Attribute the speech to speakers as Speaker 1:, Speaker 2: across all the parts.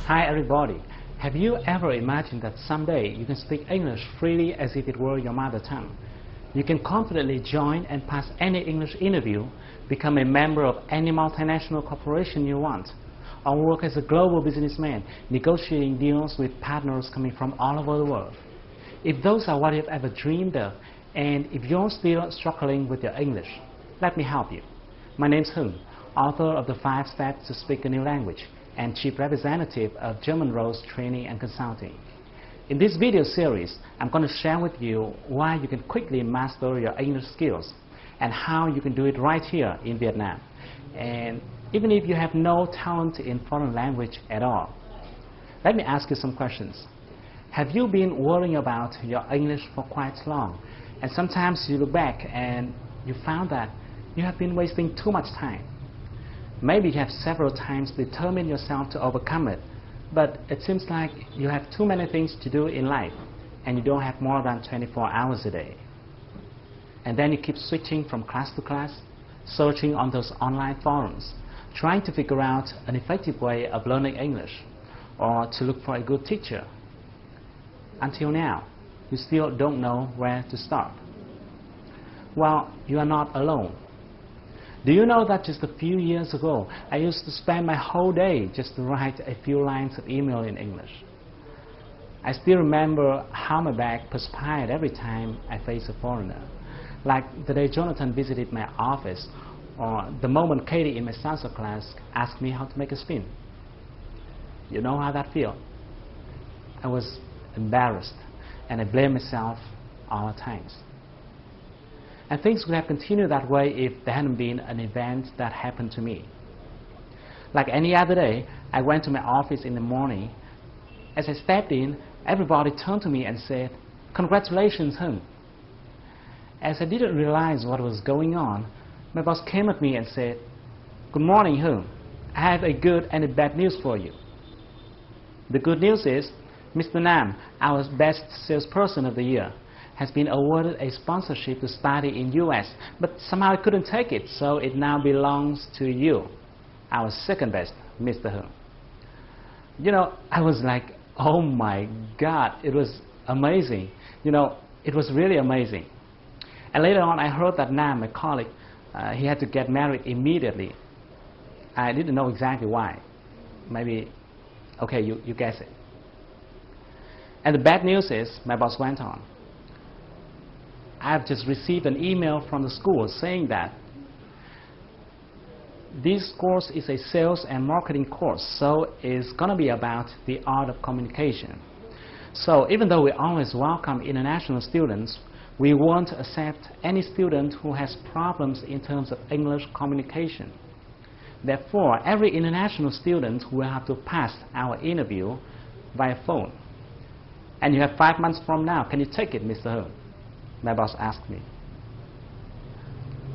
Speaker 1: Hi everybody. Have you ever imagined that someday you can speak English freely as if it were your mother tongue? You can confidently join and pass any English interview, become a member of any multinational corporation you want, or work as a global businessman, negotiating deals with partners coming from all over the world. If those are what you've ever dreamed of, and if you're still struggling with your English, let me help you. My name's Hưng, author of the 5 Steps to Speak a New Language, and Chief Representative of German Roads Training and Consulting. In this video series, I'm going to share with you why you can quickly master your English skills and how you can do it right here in Vietnam. And even if you have no talent in foreign language at all. Let me ask you some questions. Have you been worrying about your English for quite long? And sometimes you look back and you found that you have been wasting too much time. Maybe you have several times determined yourself to overcome it, but it seems like you have too many things to do in life and you don't have more than 24 hours a day. And then you keep switching from class to class, searching on those online forums, trying to figure out an effective way of learning English or to look for a good teacher. Until now, you still don't know where to start. Well, you are not alone. Do you know that just a few years ago, I used to spend my whole day just to write a few lines of email in English? I still remember how my back perspired every time I faced a foreigner. Like the day Jonathan visited my office, or the moment Katie in my salsa class asked me how to make a spin. You know how that feels? I was embarrassed, and I blamed myself all the times. And things would have continued that way if there hadn't been an event that happened to me. Like any other day, I went to my office in the morning. As I stepped in, everybody turned to me and said, "Congratulations, Hưng." As I didn't realize what was going on, my boss came at me and said, "Good morning, Hưng. I have a good and a bad news for you. The good news is, Mr. Nam, our best salesperson of the year, has been awarded a sponsorship to study in US, but somehow I couldn't take it, so it now belongs to you, our second best, Mr. Hưng." You know, I was like, oh my God, it was amazing. You know, it was really amazing. And later on, I heard that Nam, my colleague, he had to get married immediately. I didn't know exactly why. Maybe, okay, you guess it. And the bad news is, my boss went on, I've just received an email from the school saying that this course is a sales and marketing course, so it's going to be about the art of communication. So even though we always welcome international students, we won't accept any student who has problems in terms of English communication. Therefore, every international student will have to pass our interview via phone. And you have 5 months from now. Can you take it, Mr. Hưng? My boss asked me.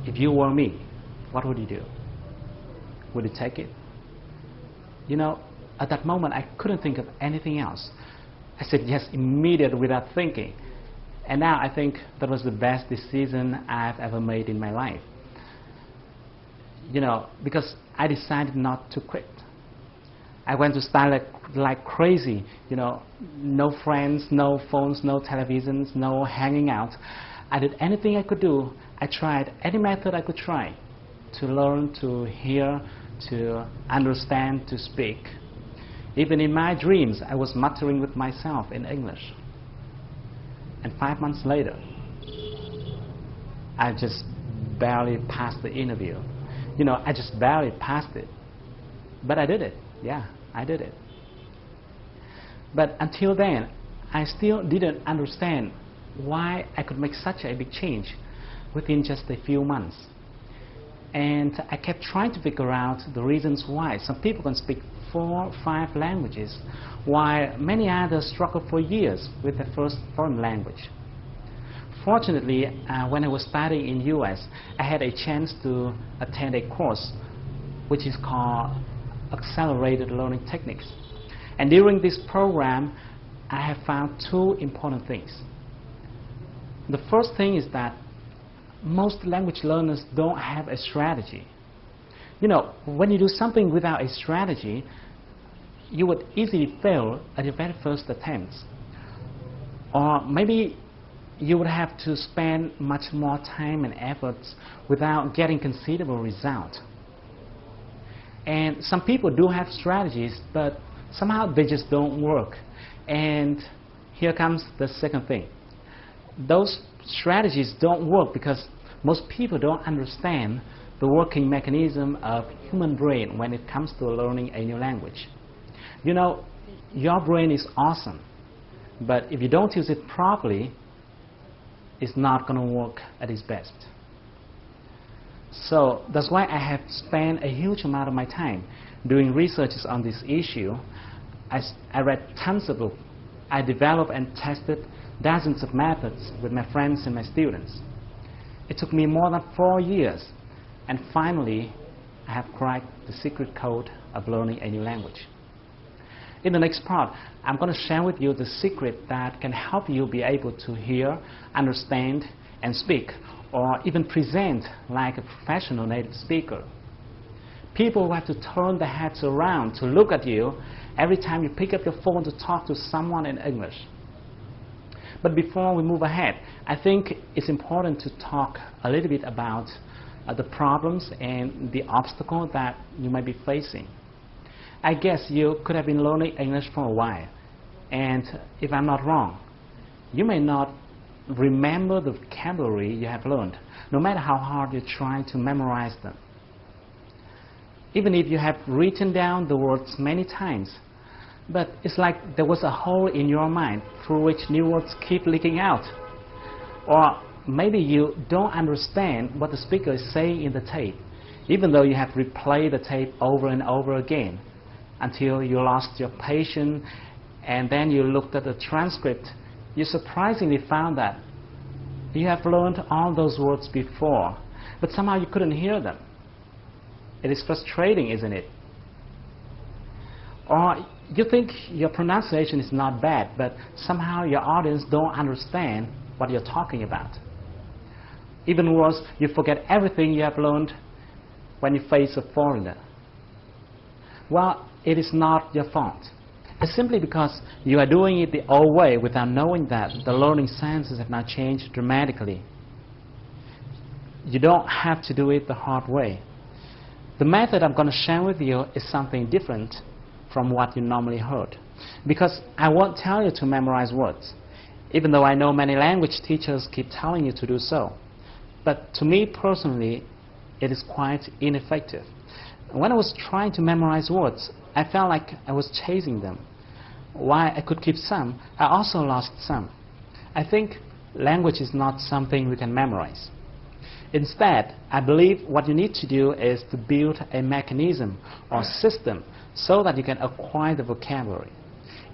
Speaker 1: If you were me, what would you do? Would you take it? You know, at that moment, I couldn't think of anything else. I said yes immediately without thinking. And now I think that was the best decision I've ever made in my life. You know, because I decided not to quit. I went to study like crazy, you know, no friends, no phones, no televisions, no hanging out. I did anything I could do. I tried any method I could try to learn, to hear, to understand, to speak. Even in my dreams, I was muttering with myself in English. And 5 months later, I just barely passed the interview. You know, I just barely passed it. But I did it. Yeah, I did it. But until then, I still didn't understand why I could make such a big change within just a few months. And I kept trying to figure out the reasons why. Some people can speak 4 or 5 languages, while many others struggle for years with their first foreign language. Fortunately, when I was studying in US, I had a chance to attend a course which is called Accelerated Learning Techniques. And during this program, I have found 2 important things. The first thing is that most language learners don't have a strategy. You know, when you do something without a strategy, you would easily fail at your very first attempts. Or maybe you would have to spend much more time and efforts without getting considerable result. And some people do have strategies, but somehow they just don't work. And here comes the second thing. Those strategies don't work because most people don't understand the working mechanism of human brain when it comes to learning a new language. You know, your brain is awesome, but if you don't use it properly, it's not going to work at its best. So that's why I have spent a huge amount of my time doing researches on this issue. I read tons of books. I developed and tested dozens of methods with my friends and my students. It took me more than 4 years, and finally I have cracked the secret code of learning a new language. In the next part, I'm going to share with you the secret that can help you be able to hear, understand, and speak, or even present like a professional native speaker. People will have to turn their heads around to look at you every time you pick up your phone to talk to someone in English. But before we move ahead, I think it's important to talk a little bit about the problems and the obstacles that you might be facing. I guess you could have been learning English for a while, and if I'm not wrong, you may not remember the vocabulary you have learned, no matter how hard you try to memorize them. Even if you have written down the words many times, but it's like there was a hole in your mind through which new words keep leaking out. Or maybe you don't understand what the speaker is saying in the tape, even though you have replayed the tape over and over again, until you lost your patience, and then you looked at the transcript. You surprisingly found that you have learned all those words before, but somehow you couldn't hear them. It is frustrating, isn't it? Or you think your pronunciation is not bad, but somehow your audience don't understand what you're talking about. Even worse, you forget everything you have learned when you face a foreigner. Well, it is not your fault. It's simply because you are doing it the old way without knowing that the learning sciences have now changed dramatically. You don't have to do it the hard way. The method I'm going to share with you is something different from what you normally heard, because I won't tell you to memorize words, even though I know many language teachers keep telling you to do so. But to me personally, it is quite ineffective. When I was trying to memorize words, I felt like I was chasing them. While I could keep some, I also lost some. I think language is not something we can memorize. Instead, I believe what you need to do is to build a mechanism or system so that you can acquire the vocabulary.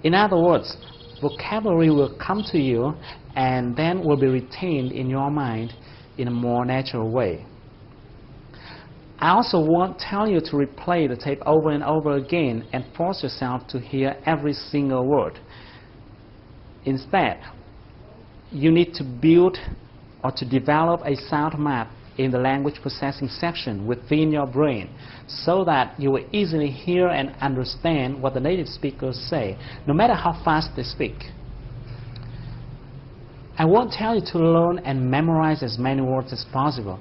Speaker 1: In other words, vocabulary will come to you and then will be retained in your mind in a more natural way. I also won't tell you to replay the tape over and over again and force yourself to hear every single word. Instead, you need to build or to develop a sound map in the language processing section within your brain so that you will easily hear and understand what the native speakers say, no matter how fast they speak. I won't tell you to learn and memorize as many words as possible.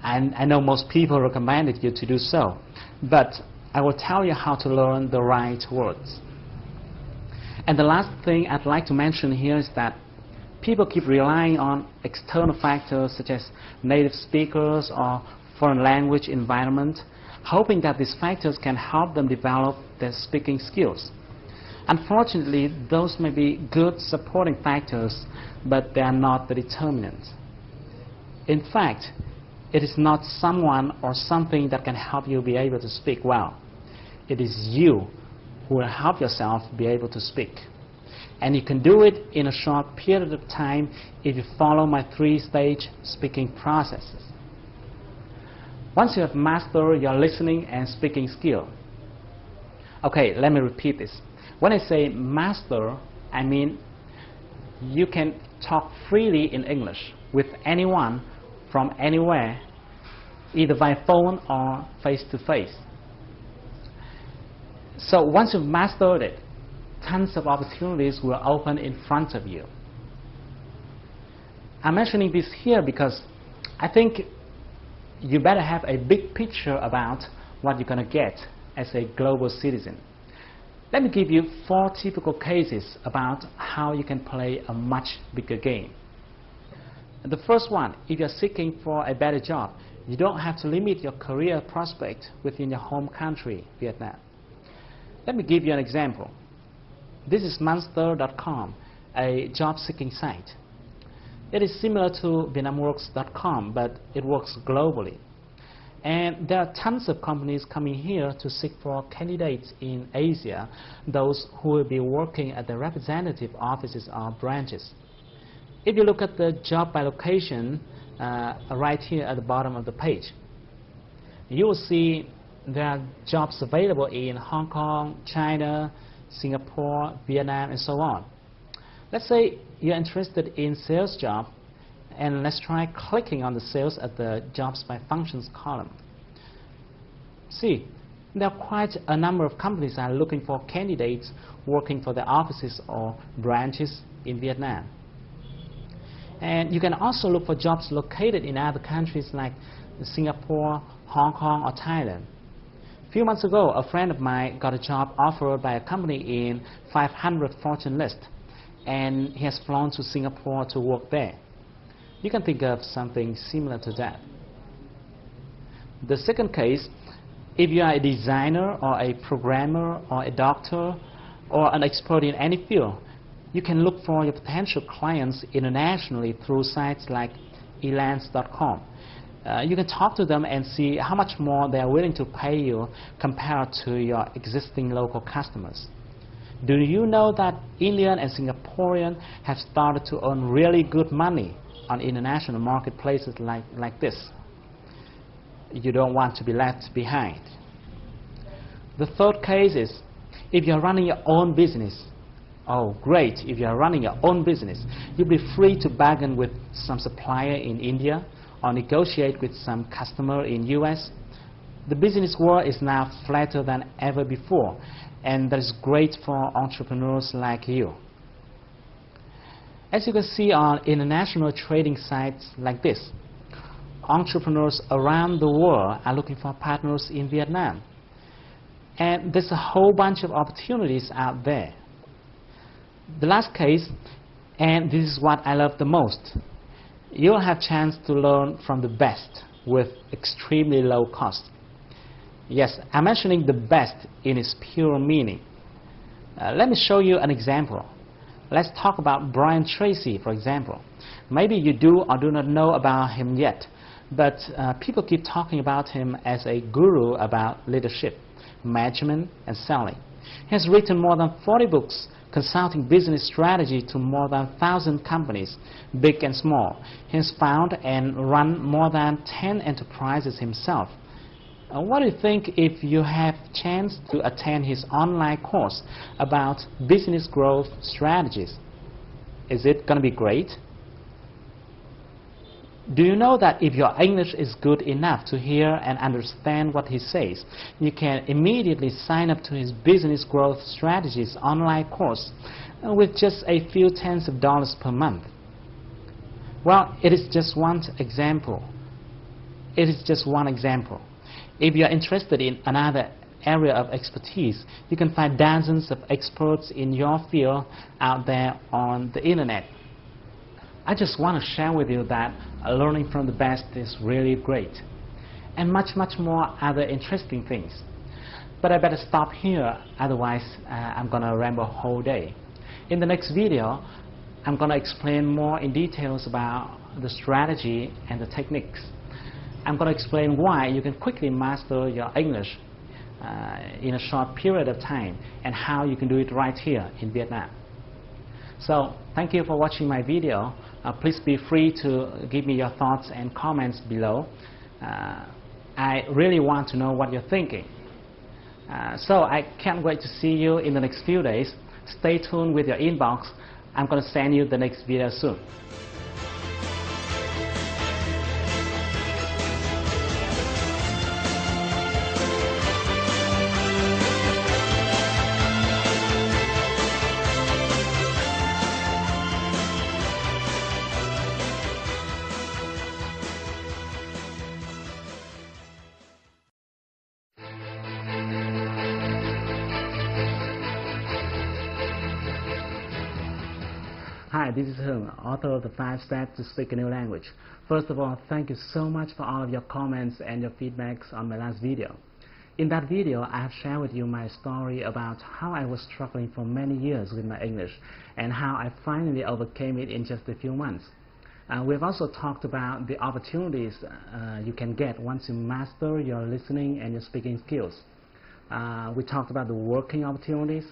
Speaker 1: And I know most people recommended you to do so, but I will tell you how to learn the right words. And the last thing I'd like to mention here is that people keep relying on external factors such as native speakers or foreign language environment, hoping that these factors can help them develop their speaking skills. Unfortunately, those may be good supporting factors, but they are not the determinant. In fact, it is not someone or something that can help you be able to speak well. It is you who will help yourself be able to speak. And you can do it in a short period of time if you follow my 3-stage speaking processes. Once you have mastered your listening and speaking skill. Okay, let me repeat this. When I say master, I mean you can talk freely in English with anyone from anywhere, either by phone or face-to-face. So once you've mastered it, tons of opportunities will open in front of you. I'm mentioning this here because I think you better have a big picture about what you're going to get as a global citizen. Let me give you 4 typical cases about how you can play a much bigger game. The first one, if you're seeking for a better job, you don't have to limit your career prospect within your home country, Vietnam. Let me give you an example. This is Monster.com, a job-seeking site. It is similar to VietnamWorks.com, but it works globally. And there are tons of companies coming here to seek for candidates in Asia, those who will be working at the representative offices or branches. If you look at the job by location right here at the bottom of the page, you will see there are jobs available in Hong Kong, China, Singapore, Vietnam, and so on. Let's say you're interested in sales job, and let's try clicking on the sales at the jobs by functions column. See, there are quite a number of companies that are looking for candidates working for their offices or branches in Vietnam. And you can also look for jobs located in other countries like Singapore, Hong Kong, or Thailand. A few months ago, a friend of mine got a job offered by a company in 500 Fortune list, and he has flown to Singapore to work there. You can think of something similar to that. The second case, if you are a designer or a programmer or a doctor or an expert in any field, you can look for your potential clients internationally through sites like elance.com. You can talk to them and see how much more they are willing to pay you compared to your existing local customers. Do you know that Indian and Singaporean have started to earn really good money on international marketplaces like this? You don't want to be left behind. The third case is if you're running your own business. Oh, great. If you're running your own business, you'll be free to bargain with some supplier in India or negotiate with some customer in US. The business world is now flatter than ever before, and that is great for entrepreneurs like you. As you can see on international trading sites like this, entrepreneurs around the world are looking for partners in Vietnam. And there's a whole bunch of opportunities out there. The last case, and this is what I love the most, you'll have a chance to learn from the best with extremely low cost. Yes, I'm mentioning the best in its pure meaning. Let me show you an example. Let's talk about Brian Tracy, for example. Maybe you do or do not know about him yet, but people keep talking about him as a guru about leadership, management, and selling. He has written more than 40 books consulting business strategy to more than 1,000 companies, big and small. He has founded and run more than 10 enterprises himself. What do you think if you have chance to attend his online course about business growth strategies? Is it going to be great? Do you know that if your English is good enough to hear and understand what he says, you can immediately sign up to his business growth strategies online course with just a few tens of dollars per month? Well, it is just one example. It is just one example. If you are interested in another area of expertise, you can find dozens of experts in your field out there on the internet. I just want to share with you that learning from the best is really great, and much more other interesting things. But I better stop here, otherwise I'm going to ramble a whole day. In the next video, I'm going to explain more in details about the strategy and the techniques. I'm going to explain why you can quickly master your English in a short period of time, and how you can do it right here in Vietnam. So, thank you for watching my video. Please be free to give me your thoughts and comments below. I really want to know what you're thinking. So, I can't wait to see you in the next few days. Stay tuned with your inbox. I'm going to send you the next video soon. Hi, this is Hung, author of the 5 Steps to Speak a New Language. First of all, thank you so much for all of your comments and your feedbacks on my last video. In that video, I have shared with you my story about how I was struggling for many years with my English and how I finally overcame it in just a few months. We've also talked about the opportunities you can get once you master your listening and your speaking skills. We talked about the working opportunities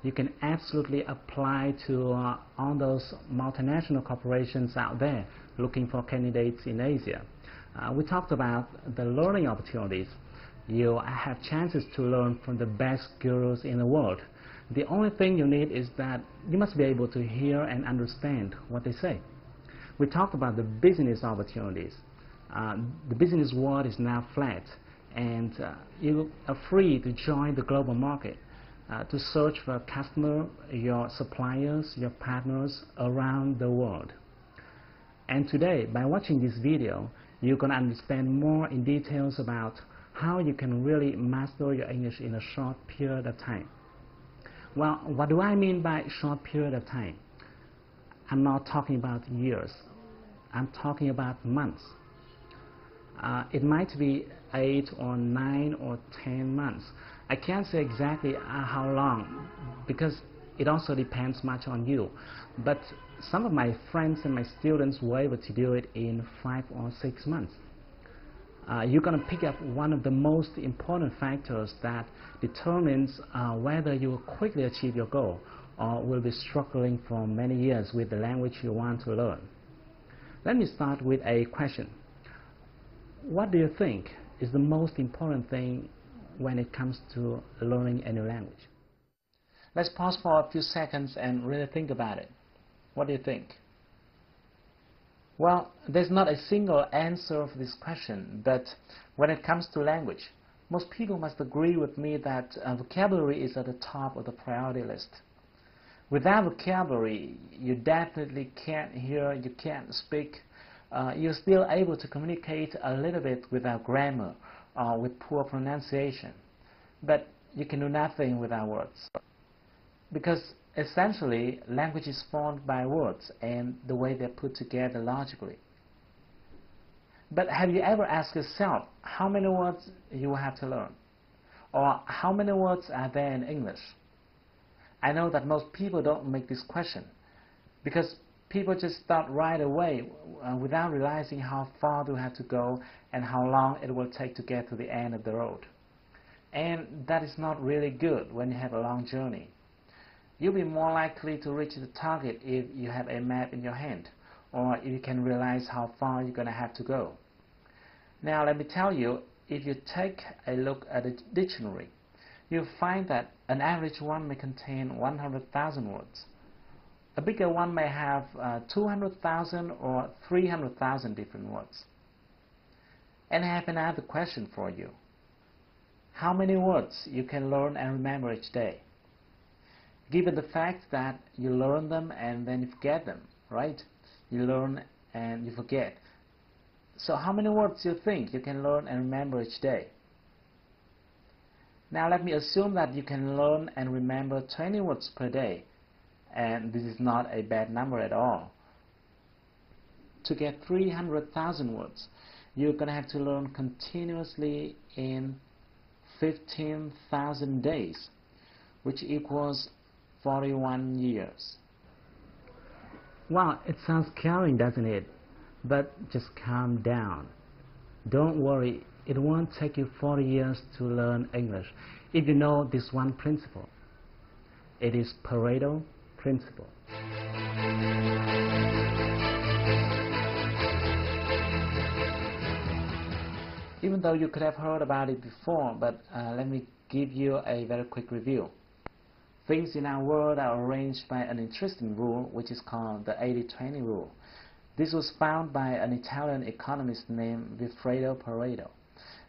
Speaker 1: you can absolutely apply to all those multinational corporations out there looking for candidates in Asia. We talked about the learning opportunities. You have chances to learn from the best gurus in the world. The only thing you need is that you must be able to hear and understand what they say. We talked about the business opportunities. The business world is now flat, and you are free to join the global market, to search for a customer, your suppliers, your partners around the world. And today, by watching this video, you can understand more in details about how you can really master your English in a short period of time. Well, what do I mean by short period of time? I'm not talking about years. I'm talking about months. It might be 8 or 9 or 10 months. I can't say exactly how long, because it also depends much on you. But some of my friends and my students were able to do it in 5 or 6 months. You're going to pick up one of the most important factors that determines whether you will quickly achieve your goal or will be struggling for many years with the language you want to learn. Let me start with a question. What do you think is the most important thing when it comes to learning a new language? Let's pause for a few seconds and really think about it. What do you think? Well, there's not a single answer for this question, but when it comes to language, most people must agree with me that vocabulary is at the top of the priority list. Without vocabulary, you definitely can't hear, you can't speak. You're still able to communicate a little bit without grammar or with poor pronunciation, but you can do nothing without words. Because essentially, language is formed by words and the way they're put together logically. But have you ever asked yourself how many words you have to learn? Or how many words are there in English? I know that most people don't make this question because people just start right away without realizing how far they have to go and how long it will take to get to the end of the road. And that is not really good when you have a long journey. You'll be more likely to reach the target if you have a map in your hand, or if you can realize how far you're going to have to go. Now let me tell you, if you take a look at a dictionary, you'll find that an average one may contain 100,000 words. A bigger one may have 200,000 or 300,000 different words. And I have another question for you. How many words you can learn and remember each day? Given the fact that you learn them and then you forget them, right? You learn and you forget. So how many words do you think you can learn and remember each day? Now let me assume that you can learn and remember 20 words per day. And this is not a bad number at all. To get 300,000 words, you're going to have to learn continuously in 15,000 days, which equals 41 years. Wow, it sounds scary, doesn't it? But just calm down. Don't worry, it won't take you 40 years to learn English if you know this one principle. It is pHo principle. Even though you could have heard about it before, but let me give you a very quick review. Things in our world are arranged by an interesting rule, which is called the 80-20 rule. This was found by an Italian economist named Pareto.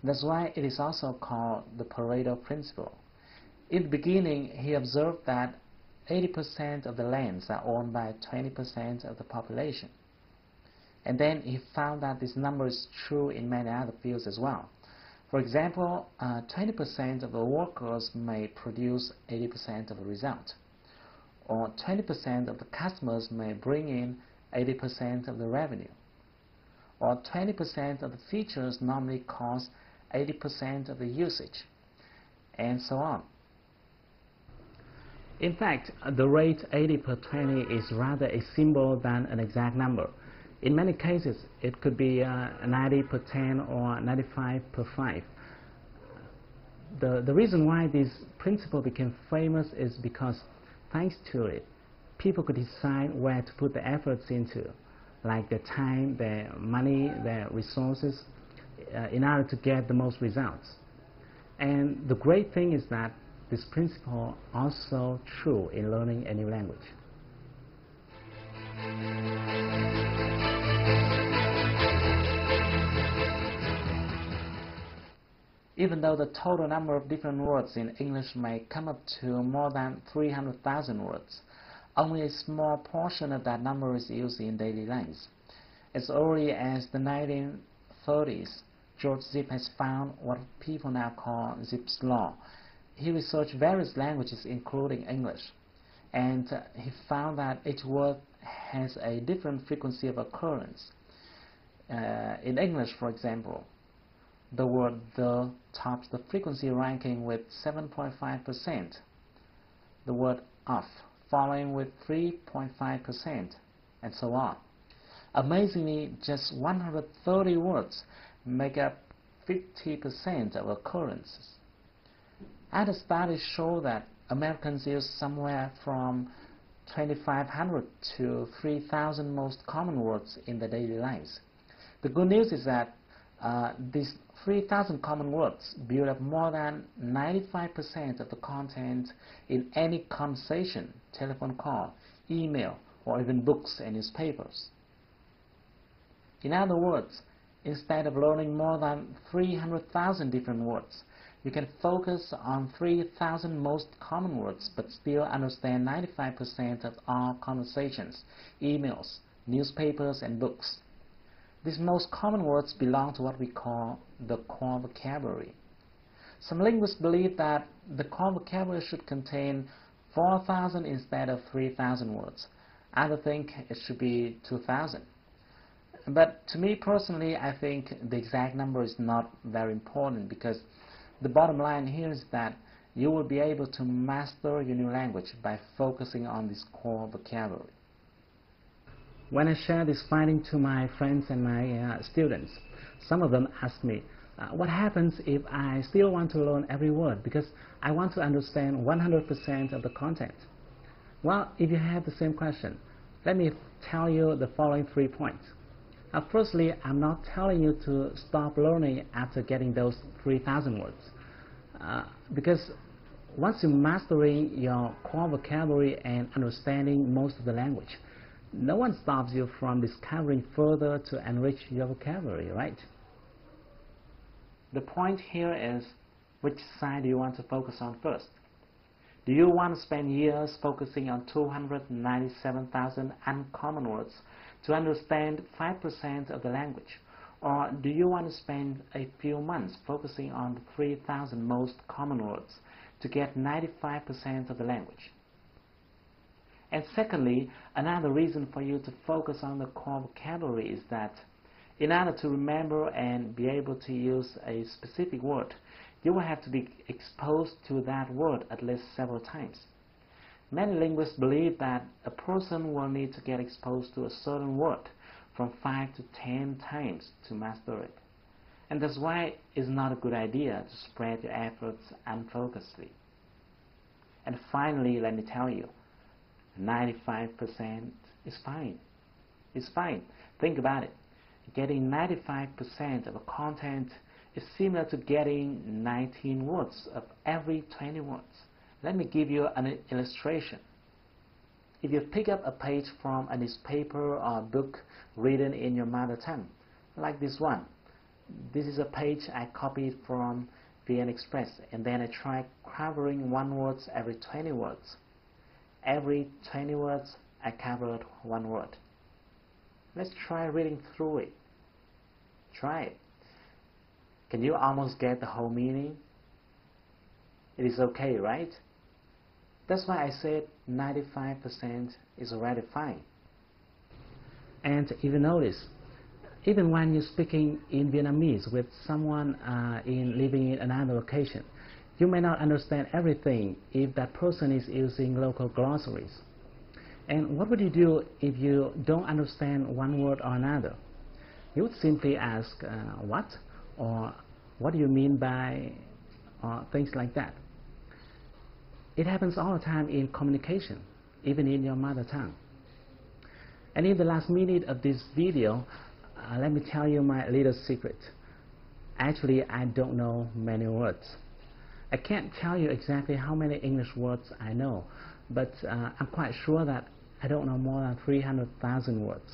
Speaker 1: That's why it is also called the Pareto principle. In the beginning, he observed that 80% of the lands are owned by 20% of the population. And then he found that this number is true in many other fields as well. For example, 20% of the workers may produce 80% of the result. or 20% of the customers may bring in 80% of the revenue, or 20% of the features normally cost 80% of the usage, and so on. In fact, the rate 80 per 20 is rather a symbol than an exact number. In many cases, it could be 90 per 10 or 95 per 5. The reason why this principle became famous is because, thanks to it, people could decide where to put the efforts into, like their time, their money, their resources, in order to get the most results. And the great thing is that this principle is also true in learning a new language. Even though the total number of different words in English may come up to more than 300,000 words, only a small portion of that number is used in daily lives. As early as the 1930s, George Zip has found what people now call Zipf's law. He researched various languages, including English, and he found that each word has a different frequency of occurrence. In English, for example, the word "the" tops the frequency ranking with 7.5%, the word "of" following with 3.5%, and so on. Amazingly, just 130 words make up 50% of occurrences. Other studies show that Americans use somewhere from 2,500 to 3,000 most common words in their daily lives. The good news is that these 3,000 common words build up more than 95% of the content in any conversation, telephone call, email, or even books and newspapers. In other words, instead of learning more than 300,000 different words, you can focus on 3,000 most common words but still understand 95% of all conversations, emails, newspapers, and books. These most common words belong to what we call the core vocabulary. Some linguists believe that the core vocabulary should contain 4,000 instead of 3,000 words. Others think it should be 2,000. But to me personally, I think the exact number is not very important, because the bottom line here is that you will be able to master your new language by focusing on this core vocabulary. When I share this finding to my friends and my students, some of them ask me, what happens if I still want to learn every word because I want to understand 100% of the content? Well, if you have the same question, let me tell you the following 3 points. Firstly, I'm not telling you to stop learning after getting those 3,000 words, because once you're mastering your core vocabulary and understanding most of the language, no one stops you from discovering further to enrich your vocabulary, right? The point here is, which side do you want to focus on first? Do you want to spend years focusing on 297,000 uncommon words to understand 5% of the language? Or do you want to spend a few months focusing on the 3,000 most common words to get 95% of the language? And secondly, another reason for you to focus on the core vocabulary is that in order to remember and be able to use a specific word, you will have to be exposed to that word at least several times. Many linguists believe that a person will need to get exposed to a certain word from 5 to 10 times to master it. And that's why it's not a good idea to spread your efforts unfocusedly. And finally, let me tell you, 95% is fine. It's fine. Think about it. Getting 95% of a content is similar to getting 19 words of every 20 words. Let me give you an illustration. If you pick up a page from a newspaper or a book written in your mother tongue, like this one. This is a page I copied from VN Express, and then I tried covering one word every 20 words. Every 20 words, I covered one word. Let's try reading through it. Try it. Can you almost get the whole meaning? It is okay, right? That's why I said 95% is already fine. And if you notice, even when you're speaking in Vietnamese with someone living in another location, you may not understand everything if that person is using local glossaries. And what would you do if you don't understand one word or another? You would simply ask, what? Or what do you mean by, or things like that. It happens all the time in communication, even in your mother tongue. And in the last minute of this video, let me tell you my little secret. Actually, I don't know many words. I can't tell you exactly how many English words I know, but I'm quite sure that I don't know more than 300,000 words.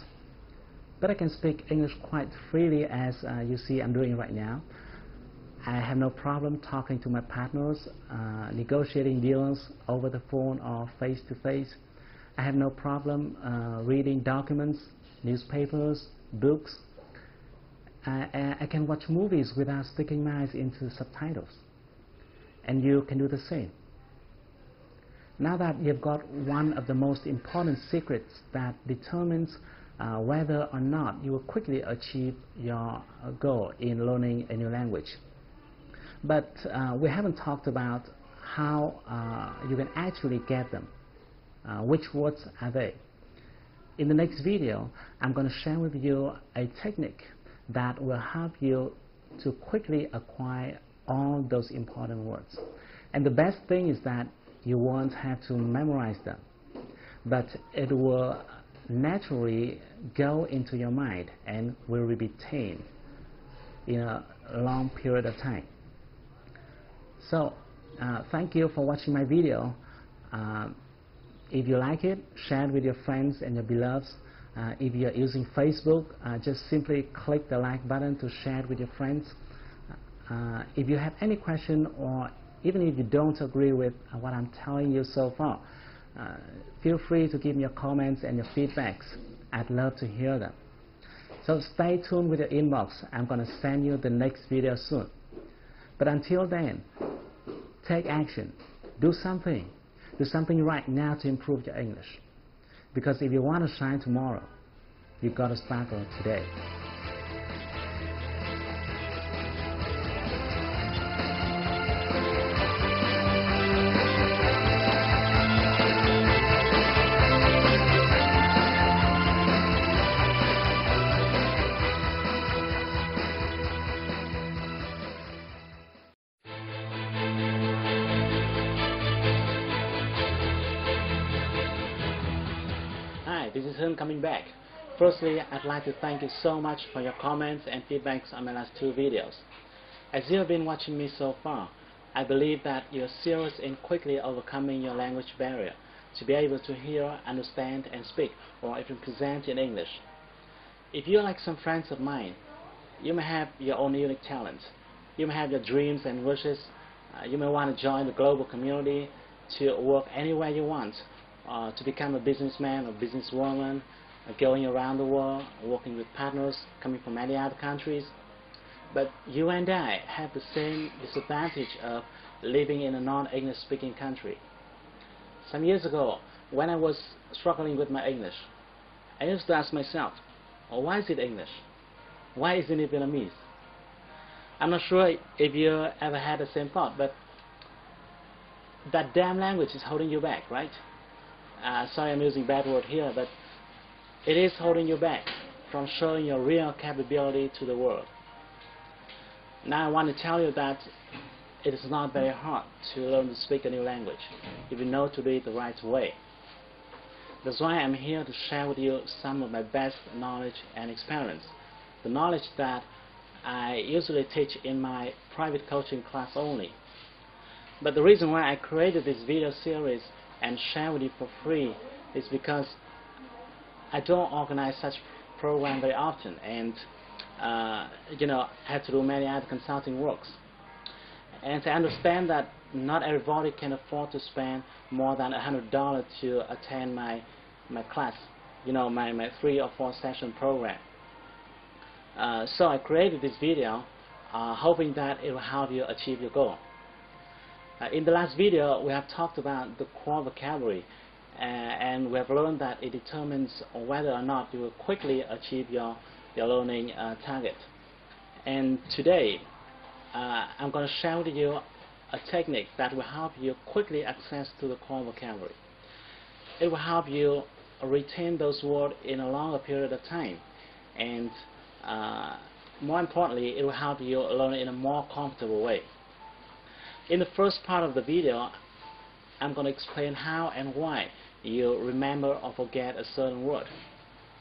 Speaker 1: But I can speak English quite freely, as you see I'm doing right now. I have no problem talking to my partners, negotiating deals over the phone or face-to-face. I have no problem reading documents, newspapers, books. I can watch movies without sticking my eyes into subtitles. And you can do the same. Now that you've got one of the most important secrets that determines whether or not you will quickly achieve your goal in learning a new language. But we haven't talked about how you can actually get them. Which words are they? In the next video, I'm going to share with you a technique that will help you to quickly acquire all those important words. And the best thing is that you won't have to memorize them, but it will naturally go into your mind and will be retained in a long period of time. So, thank you for watching my video. If you like it, share it with your friends and your beloveds. If you're using Facebook, just simply click the like button to share it with your friends. If you have any question, or even if you don't agree with what I'm telling you so far, feel free to give me your comments and your feedbacks. I'd love to hear them. So stay tuned with your inbox. I'm going to send you the next video soon. But until then, take action. Do something. Do something right now to improve your English. Because if you want to shine tomorrow, you've got to start today. This is Phương coming back. Firstly, I'd like to thank you so much for your comments and feedbacks on my last two videos. As you have been watching me so far, I believe that you're serious in quickly overcoming your language barrier to be able to hear, understand, and speak, or even present in English. If you're like some friends of mine, you may have your own unique talents. You may have your dreams and wishes. You may want to join the global community to work anywhere you want. To become a businessman or businesswoman, going around the world, working with partners coming from many other countries. But you and I have the same disadvantage of living in a non-English speaking country. Some years ago, when I was struggling with my English, I used to ask myself, oh, why is it English? Why isn't it Vietnamese? I'm not sure if you ever had the same thought, but that damn language is holding you back, right? Sorry I'm using bad word here, but it is holding you back from showing your real capability to the world. Now I want to tell you that it is not very hard to learn to speak a new language if you know to do it the right way. That's why I'm here to share with you some of my best knowledge and experience. The knowledge that I usually teach in my private coaching class only. But the reason why I created this video series and share with you for free is because I don't organize such program very often, and I have to do many other consulting works. And I understand that not everybody can afford to spend more than $100 to attend my class, my 3 or 4 session program. So I created this video hoping that it will help you achieve your goal. In the last video, we have talked about the core vocabulary, and we have learned that it determines whether or not you will quickly achieve your learning target. And today, I'm going to share with you a technique that will help you quickly access to the core vocabulary. It will help you retain those words in a longer period of time, and more importantly, it will help you learn in a more comfortable way. In the first part of the video, I'm going to explain how and why you remember or forget a certain word.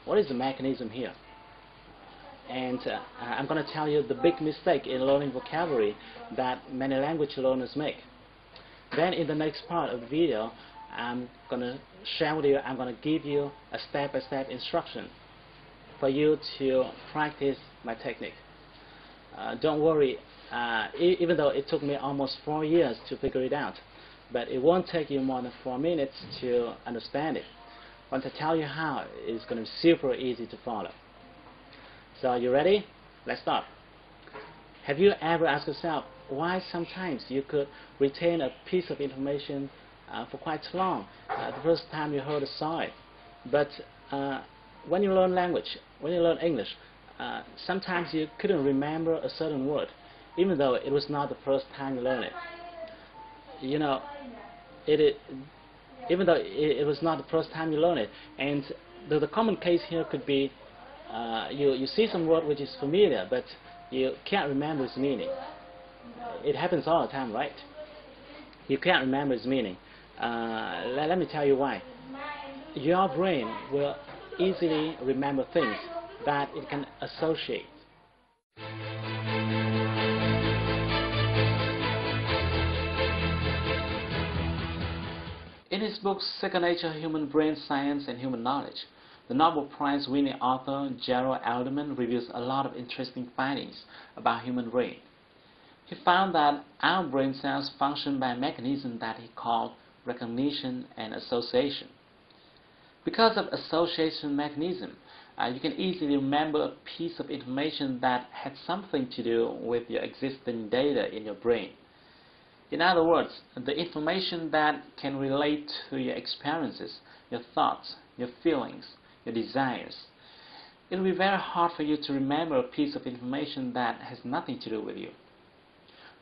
Speaker 1: What is the mechanism here? And I'm going to tell you the big mistake in learning vocabulary that many language learners make. Then in the next part of the video, I'm going to share with you, I'm going to give you a step-by-step instruction for you to practice my technique. Don't worry, even though it took me almost 4 years to figure it out, but it won't take you more than 4 minutes to understand it. Once I tell you how, it's going to be super easy to follow. So are you ready? Let's start. Have you ever asked yourself why sometimes you could retain a piece of information for quite long the first time you heard or saw it, but when you learn language, when you learn English, sometimes you couldn't remember a certain word, even though it was not the first time you learned it. You know, even though it was not the first time you learned it, and the common case here could be you see some word which is familiar, but you can't remember its meaning. It happens all the time, right? You can't remember its meaning. Let me tell you why. Your brain will easily remember things that it can associate. In his book, Second Nature, Human Brain Science and Human Knowledge, the Nobel Prize-winning author Gerald Alderman reveals a lot of interesting findings about human brain. He found that our brain cells function by a mechanism that he called recognition and association. Because of association mechanism, you can easily remember a piece of information that had something to do with your existing data in your brain. In other words, the information that can relate to your experiences, your thoughts, your feelings, your desires. It will be very hard for you to remember a piece of information that has nothing to do with you.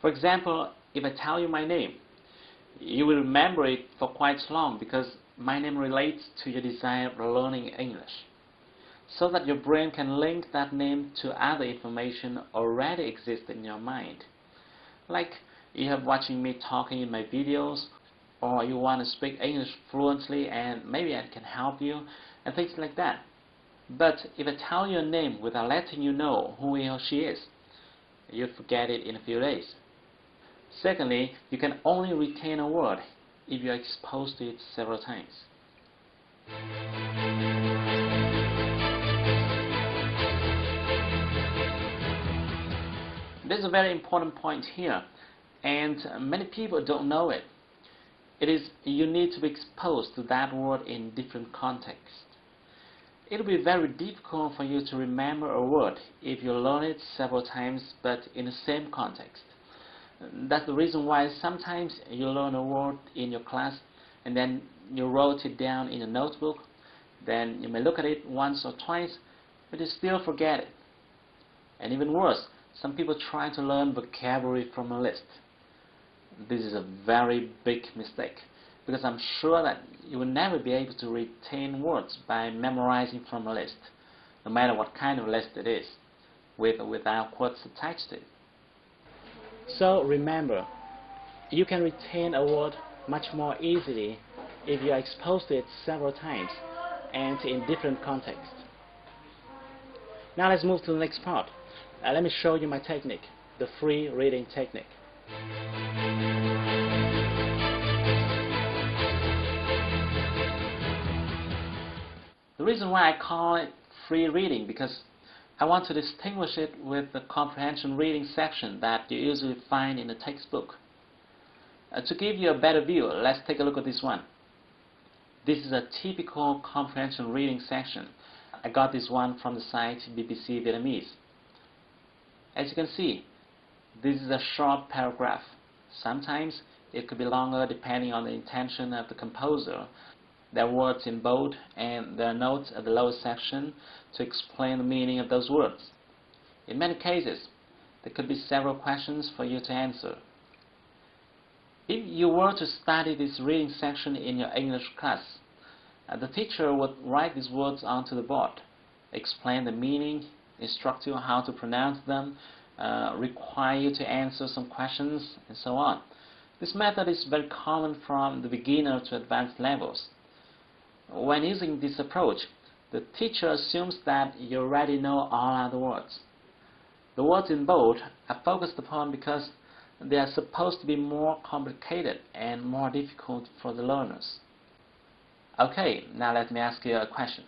Speaker 1: For example, if I tell you my name, you will remember it for quite long because my name relates to your desire of learning English, so that your brain can link that name to other information already existing in your mind. Like you have watching me talking in my videos, or you want to speak English fluently and maybe I can help you, and things like that. But if I tell you a name without letting you know who he or she is, you forget it in a few days. Secondly, you can only retain a word if you are exposed to it several times. There's a very important point here, and many people don't know it. It is you need to be exposed to that word in different contexts. It will be very difficult for you to remember a word if you learn it several times but in the same context. That's the reason why sometimes you learn a word in your class and then you wrote it down in a notebook. Then you may look at it once or twice, but you still forget it. And even worse, some people try to learn vocabulary from a list. This is a very big mistake, because I'm sure that you will never be able to retain words by memorizing from a list, no matter what kind of list it is, with or without quotes attached to it. So remember, you can retain a word much more easily if you are exposed to it several times and in different contexts. Now let's move to the next part. Let me show you my technique, the free reading technique. The reason why I call it free reading, because I want to distinguish it with the comprehension reading section that you usually find in the textbook. To give you a better view, let's take a look at this one. This is a typical comprehension reading section. I got this one from the site BBC Vietnamese. As you can see, this is a short paragraph. Sometimes It could be longer depending on the intention of the composer. There are words in bold and there are notes at the lower section to explain the meaning of those words. In many cases, there could be several questions for you to answer. If you were to study this reading section in your English class, the teacher would write these words onto the board, explain the meaning, instruct you on how to pronounce them, require you to answer some questions, and so on. This method is very common from the beginner to advanced levels. When using this approach, the teacher assumes that you already know all other words. The words in bold are focused upon because they are supposed to be more complicated and more difficult for the learners. Okay, now let me ask you a question.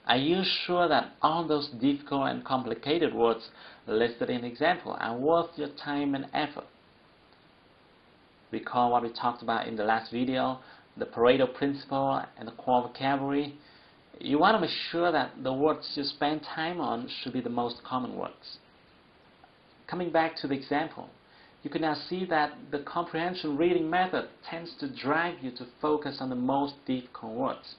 Speaker 1: Are you sure that all those difficult and complicated words listed in the example are worth your time and effort? Recall what we talked about in the last video, the Pareto principle and the core vocabulary. You want to make sure that the words you spend time on should be the most common words. Coming back to the example, you can now see that the comprehension reading method tends to drive you to focus on the most difficult words.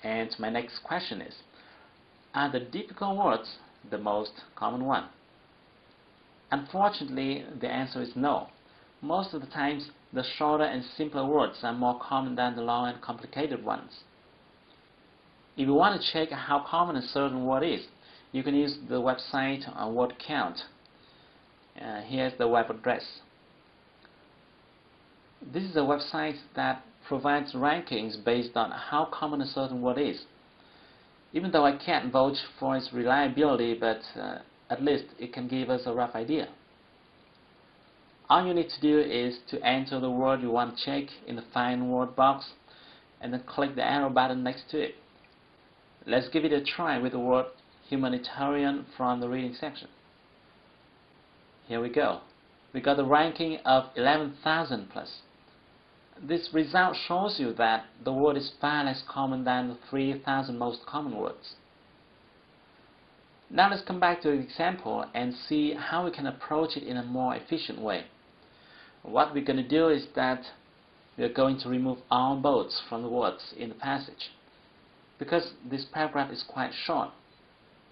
Speaker 1: And my next question is, are the difficult words the most common one? Unfortunately, the answer is no. Most of the times, the shorter and simpler words are more common than the long and complicated ones. If you want to check how common a certain word is, you can use the website Word Count. Here's the web address. This is a website that provides rankings based on how common a certain word is. Even though I can't vouch for its reliability, but at least it can give us a rough idea. All you need to do is to enter the word you want to check in the Find Word box and then click the arrow button next to it. Let's give it a try with the word humanitarian from the reading section. Here we go. We got a ranking of 11,000 plus. This result shows you that the word is far less common than the 3,000 most common words. Now let's come back to the example and see how we can approach it in a more efficient way. What we're going to do is that we're going to remove all bolds from the words in the passage. Because this paragraph is quite short,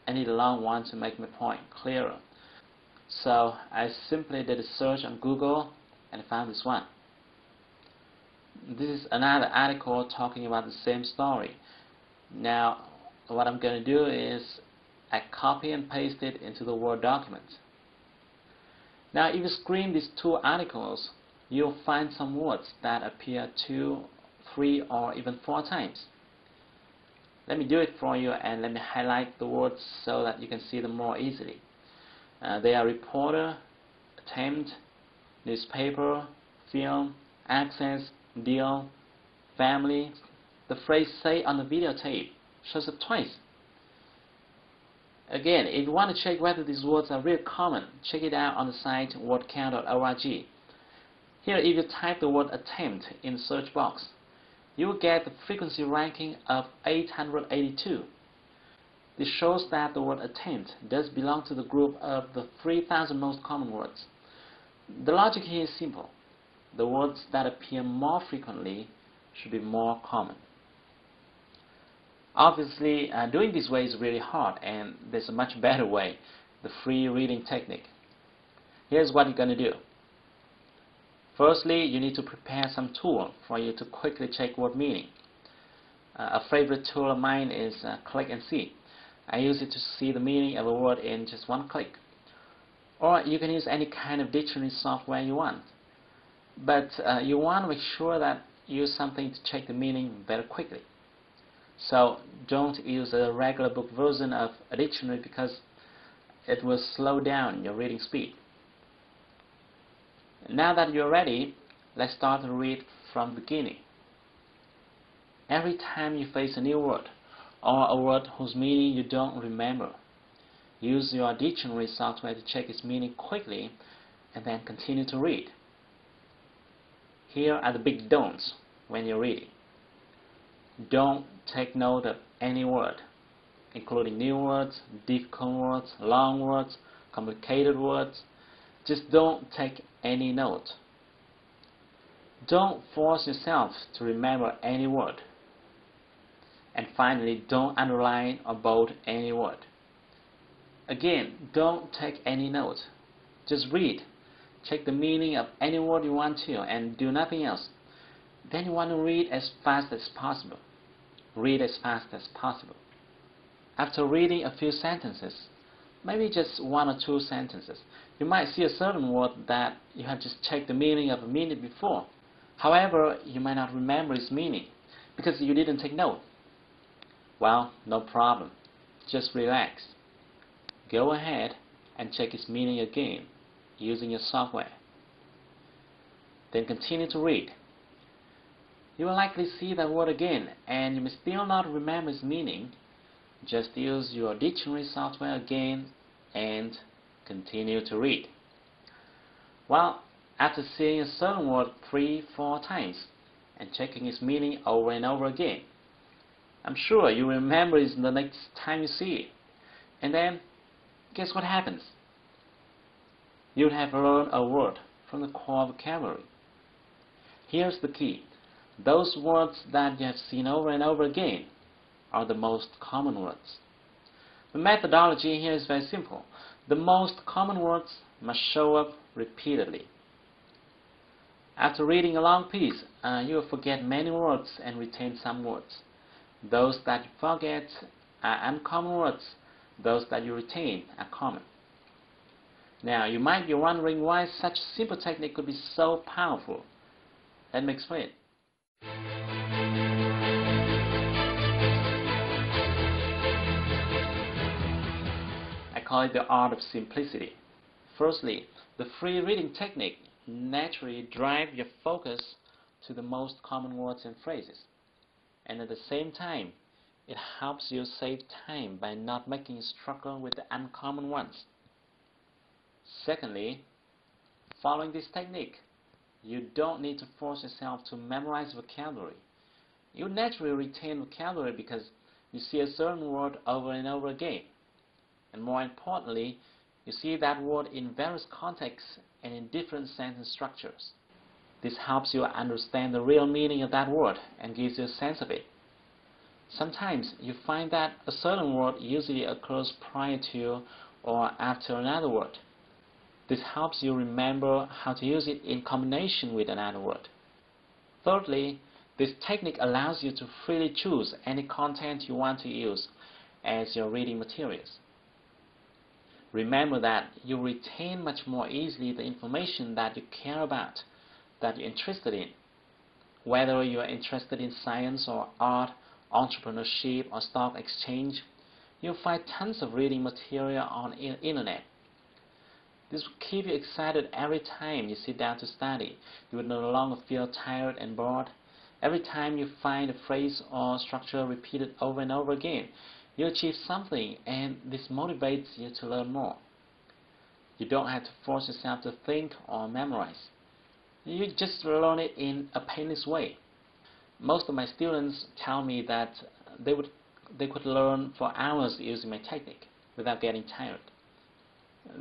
Speaker 1: I need a long one to make my point clearer. So I simply did a search on Google and found this one. This is another article talking about the same story. Now what I'm going to do is I copy and paste it into the Word document. Now if you screen these two articles, you'll find some words that appear 2, 3 or even 4 times. Let me do it for you and let me highlight the words so that you can see them more easily. They are reporter, attempt, newspaper, film, access, deal, family. The phrase say on the videotape shows up twice. Again, if you want to check whether these words are really common, check it out on the site wordcount.org. Here, if you type the word attempt in the search box, you will get the frequency ranking of 882. This shows that the word attempt does belong to the group of the 3,000 most common words. The logic here is simple. The words that appear more frequently should be more common. Obviously, doing this way is really hard, and there's a much better way, the free reading technique. Here's what you're going to do. Firstly, you need to prepare some tool for you to quickly check word meaning. A favorite tool of mine is Click and See. I use it to see the meaning of a word in just one click. Or you can use any kind of dictionary software you want. But you want to make sure that you use something to check the meaning very quickly. So don't use a regular book version of a dictionary because it will slow down your reading speed. Now that you're ready, let's start to read from the beginning. Every time you face a new word or a word whose meaning you don't remember, use your dictionary software to check its meaning quickly and then continue to read. Here are the big don'ts when you're reading. Don't take note of any word, including new words, difficult words, long words, complicated words. Just don't take any note. Don't force yourself to remember any word. And finally, don't underline or bold any word. Again, don't take any note. Just read. Check the meaning of any word you want to and do nothing else. Then you want to read as fast as possible. Read as fast as possible. After reading a few sentences, maybe just 1 or 2 sentences, you might see a certain word that you have just checked the meaning of a minute before. However, you might not remember its meaning because you didn't take note. Well, no problem. Just relax. Go ahead and check its meaning again using your software. Then continue to read. You will likely see that word again and you may still not remember its meaning. Just use your dictionary software again and continue to read. Well, after seeing a certain word 3-4 times and checking its meaning over and over again, I'm sure you remember it the next time you see it. And then, guess what happens? You'll have learned a word from the core vocabulary. Here's the key. Those words that you have seen over and over again are the most common words. The methodology here is very simple. The most common words must show up repeatedly. After reading a long piece, you will forget many words and retain some words. Those that you forget are uncommon words. Those that you retain are common. Now, you might be wondering why such a simple technique could be so powerful. Let me explain. I call it the art of simplicity. Firstly, the free reading technique naturally drives your focus to the most common words and phrases. And at the same time, it helps you save time by not making you struggle with the uncommon ones. Secondly, following this technique, you don't need to force yourself to memorize vocabulary. You naturally retain vocabulary because you see a certain word over and over again. And more importantly, you see that word in various contexts and in different sentence structures. This helps you understand the real meaning of that word and gives you a sense of it. Sometimes you find that a certain word usually occurs prior to or after another word. This helps you remember how to use it in combination with another word. Thirdly, this technique allows you to freely choose any content you want to use as your reading materials. Remember that you retain much more easily the information that you care about, that you're interested in. Whether you are interested in science or art, entrepreneurship or stock exchange, you'll find tons of reading material on the internet. This will keep you excited every time you sit down to study. You will no longer feel tired and bored. Every time you find a phrase or structure repeated over and over again, you achieve something, and this motivates you to learn more. You don't have to force yourself to think or memorize. You just learn it in a painless way. Most of my students tell me that they could learn for hours using my technique without getting tired.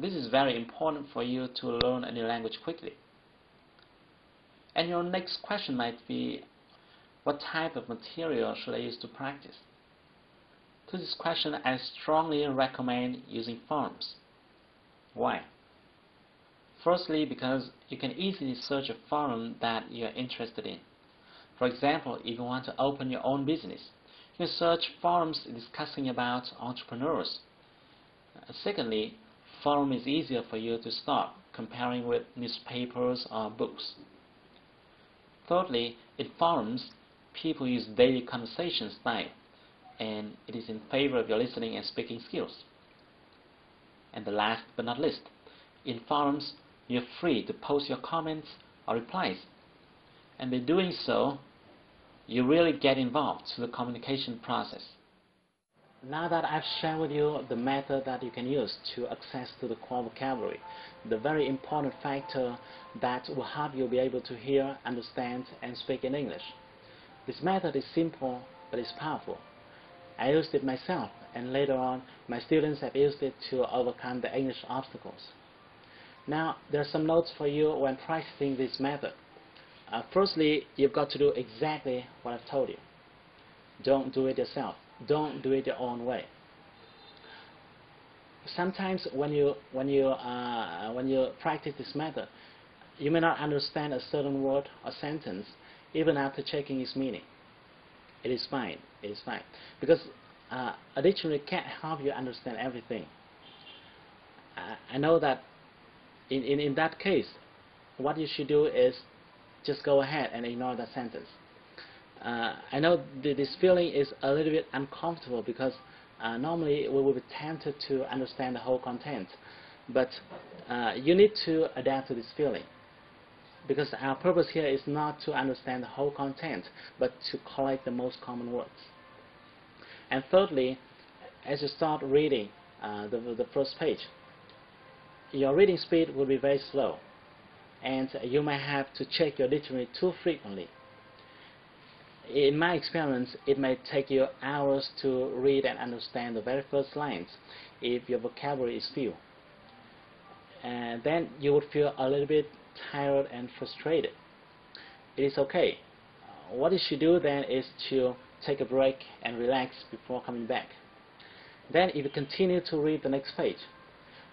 Speaker 1: This is very important for you to learn a new language quickly. And your next question might be, what type of material should I use to practice? To this question, I strongly recommend using forums. Why? Firstly, because you can easily search a forum that you are interested in. For example, if you want to open your own business, you can search forums discussing about entrepreneurs. Secondly, forum is easier for you to start comparing with newspapers or books. Thirdly, in forums, people use daily conversation style, and it is in favor of your listening and speaking skills. And the last but not least, in forums, you're free to post your comments or replies, and by doing so, you really get involved in the communication process. Now that I've shared with you the method that you can use to access to the core vocabulary, the very important factor that will help you be able to hear, understand, and speak in English. This method is simple, but it's powerful. I used it myself, and later on, my students have used it to overcome the English obstacles. Now, there are some notes for you when practicing this method. Firstly, you've got to do exactly what I've told you. Don't do it yourself. Don't do it your own way. Sometimes when you practice this method, you may not understand a certain word or sentence even after checking its meaning. It is fine. It is fine, because a dictionary can't help you understand everything. I know that in that case, what you should do is just go ahead and ignore that sentence. I know this feeling is a little bit uncomfortable because normally we will be tempted to understand the whole content, but you need to adapt to this feeling, because our purpose here is not to understand the whole content, but to collect the most common words. And thirdly, as you start reading the first page, your reading speed will be very slow, and you may have to check your dictionary too frequently. In my experience, it may take you hours to read and understand the very first lines if your vocabulary is few. And then you would feel a little bit tired and frustrated. It is okay. What you should do then is to take a break and relax before coming back. Then if you continue to read the next page,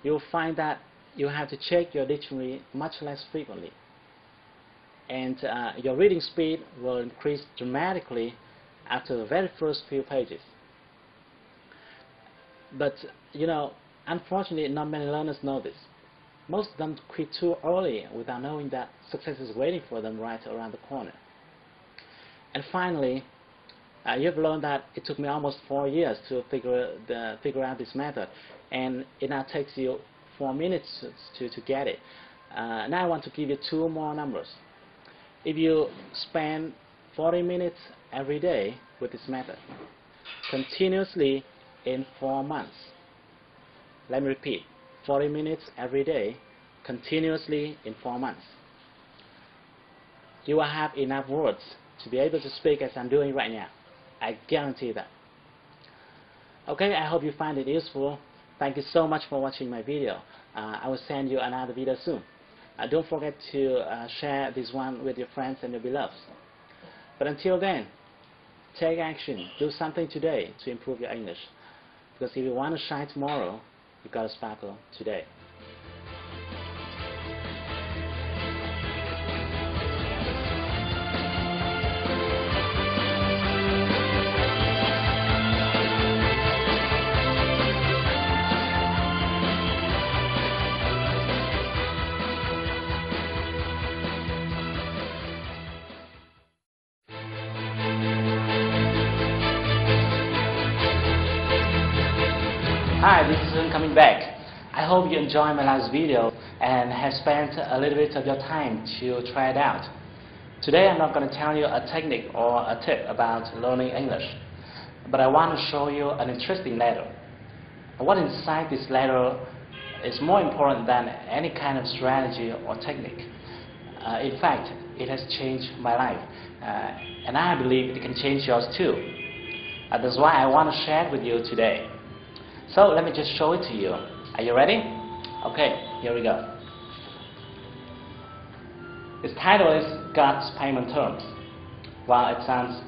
Speaker 1: you'll find that you have to check your dictionary much less frequently. And your reading speed will increase dramatically after the very first few pages. But, you know, unfortunately, not many learners know this. Most of them quit too early without knowing that success is waiting for them right around the corner. And finally, you've learned that it took me almost 4 years to figure out this method, and it now takes you 4 minutes to get it. Now I want to give you 2 more numbers. If you spend 40 minutes every day with this method, continuously in 4 months, let me repeat, 40 minutes every day, continuously in 4 months, you will have enough words to be able to speak as I'm doing right now. I guarantee that. Okay, I hope you find it useful. Thank you so much for watching my video. I will send you another video soon. Don't forget to share this one with your friends and your beloveds. But until then, take action. Do something today to improve your English. Because if you want to shine tomorrow, you've got to sparkle today. Hi, this is Phương coming back. I hope you enjoyed my last video and have spent a little bit of your time to try it out. Today I'm not going to tell you a technique or a tip about learning English, but I want to show you an interesting letter. What inside this letter is more important than any kind of strategy or technique. In fact, it has changed my life, and I believe it can change yours too. That's why I want to share it with you today. So let me just show it to you. Are you ready? Okay, here we go. Its title is God's Payment Terms. Wow, it sounds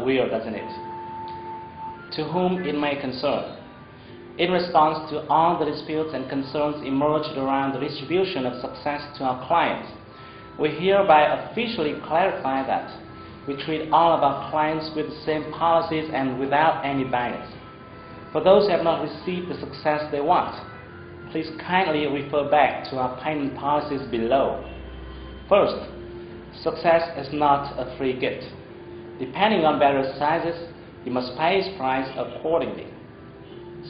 Speaker 1: weird, doesn't it? To whom it may concern. In response to all the disputes and concerns emerged around the distribution of success to our clients, we hereby officially clarify that we treat all of our clients with the same policies and without any bias. For those who have not received the success they want, please kindly refer back to our payment policies below. First, success is not a free gift. Depending on various sizes, you must pay its price accordingly.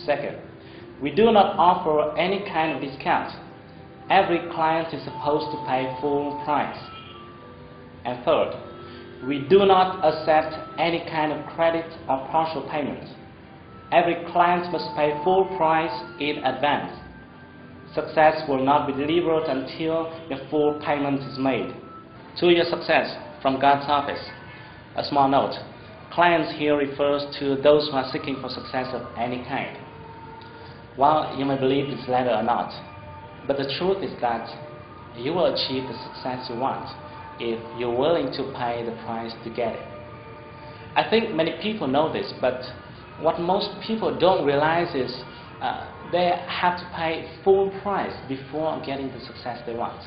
Speaker 1: Second, we do not offer any kind of discount. Every client is supposed to pay full price. And third, we do not accept any kind of credit or partial payment. Every client must pay full price in advance. Success will not be delivered until your full payment is made. To your success from God's office. A small note. Clients here refers to those who are seeking for success of any kind. While you may believe this letter or not, But the truth is that you will achieve the success you want if you're willing to pay the price to get it. I think many people know this, but what most people don't realize is they have to pay full price before getting the success they want.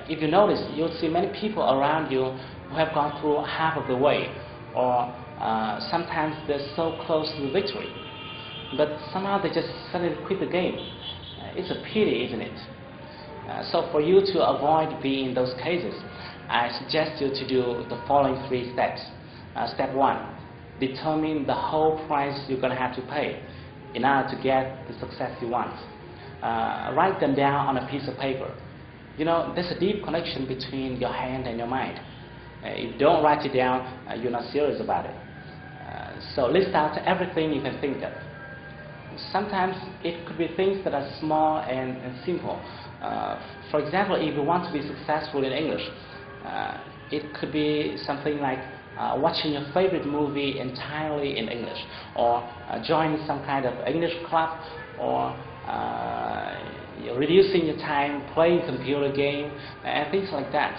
Speaker 1: If you notice, you'll see many people around you who have gone through half of the way, or sometimes they're so close to the victory, but somehow they just suddenly quit the game. It's a pity, isn't it? So for you to avoid being in those cases, I suggest you to do the following 3 steps. Step 1, determine the whole price you're going to have to pay in order to get the success you want. Write them down on a piece of paper. You know, there's a deep connection between your hand and your mind. If you don't write it down, you're not serious about it. So list out everything you can think of. Sometimes it could be things that are small and simple. For example, if you want to be successful in English, it could be something like watching your favorite movie entirely in English, or joining some kind of English club, or reducing your time playing computer game, and things like that.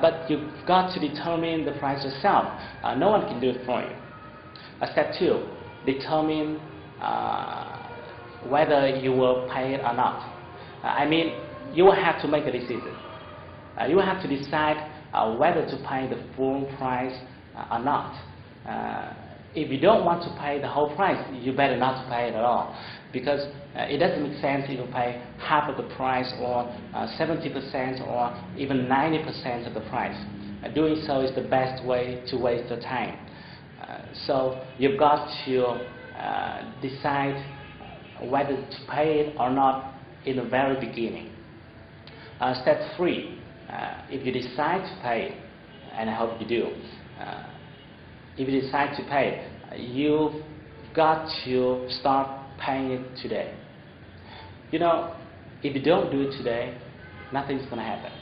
Speaker 1: But you've got to determine the price yourself. No one can do it for you. Step 2, determine whether you will pay it or not. I mean, you will have to make a decision. You will have to decide whether to pay the full price or not. If you don't want to pay the whole price, you better not to pay it at all, because it doesn't make sense if you pay half of the price, or 70%, or even 90% of the price. Doing so is the best way to waste your time. So you've got to decide whether to pay it or not in the very beginning. Step 3, if you decide to pay, and I hope you do, if you decide to pay, you've got to start paying it today. You know, if you don't do it today, nothing's going to happen.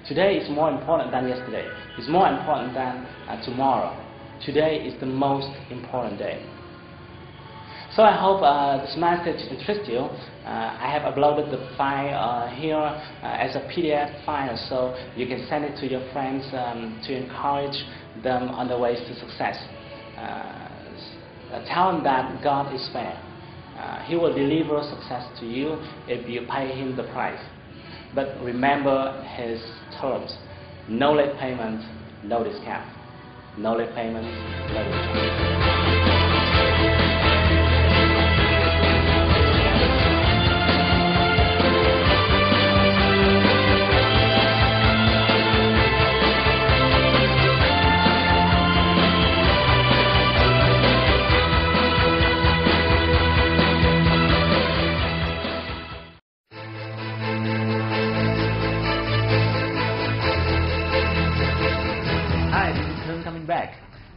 Speaker 1: Today is more important than yesterday. It's more important than tomorrow. Today is the most important day. So I hope this message interests you. I have uploaded the file here as a PDF file, so you can send it to your friends to encourage them on the ways to success. Tell them that God is fair. He will deliver success to you if you pay Him the price. But remember His terms: no late payment, no discount. No late payment, no discount.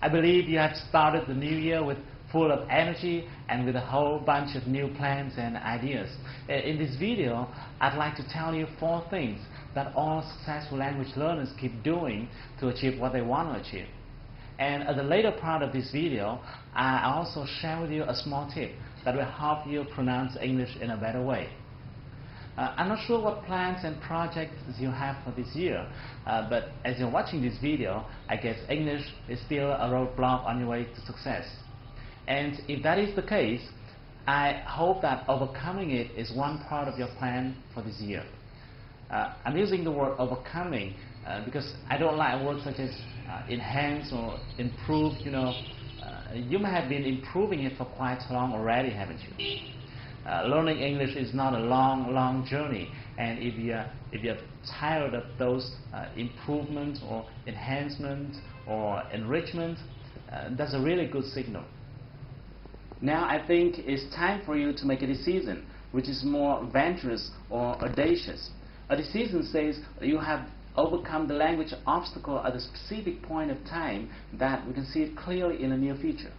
Speaker 1: I believe you have started the new year with full of energy and with a whole bunch of new plans and ideas. In this video, I'd like to tell you 4 things that all successful language learners keep doing to achieve what they want to achieve. And at the later part of this video, I also share with you a small tip that will help you pronounce English in a better way. I'm not sure what plans and projects you have for this year, but as you're watching this video, I guess English is still a roadblock on your way to success. And if that is the case, I hope that overcoming it is one part of your plan for this year. I'm using the word overcoming because I don't like words such as enhance or improve. You know, you may have been improving it for quite long already, haven't you? Learning English is not a long journey, and if you're tired of those improvements or enhancements or enrichment, that's a really good signal. Now I think it's time for you to make a decision which is more venturous or audacious. A decision says you have overcome the language obstacle at a specific point of time that we can see it clearly in the near future,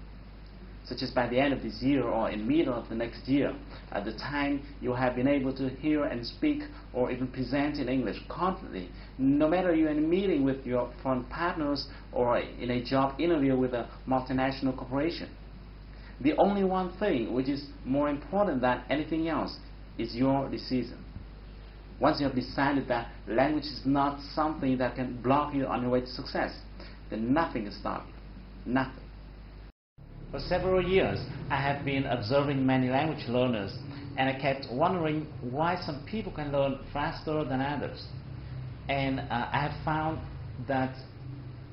Speaker 1: such as by the end of this year or in the middle of the next year, at the time you have been able to hear and speak or even present in English confidently, no matter you're in a meeting with your foreign partners or in a job interview with a multinational corporation. The only one thing which is more important than anything else is your decision. Once you have decided that language is not something that can block you on your way to success, then nothing can stop you. Nothing. For several years, I have been observing many language learners, and I kept wondering why some people can learn faster than others. And I have found that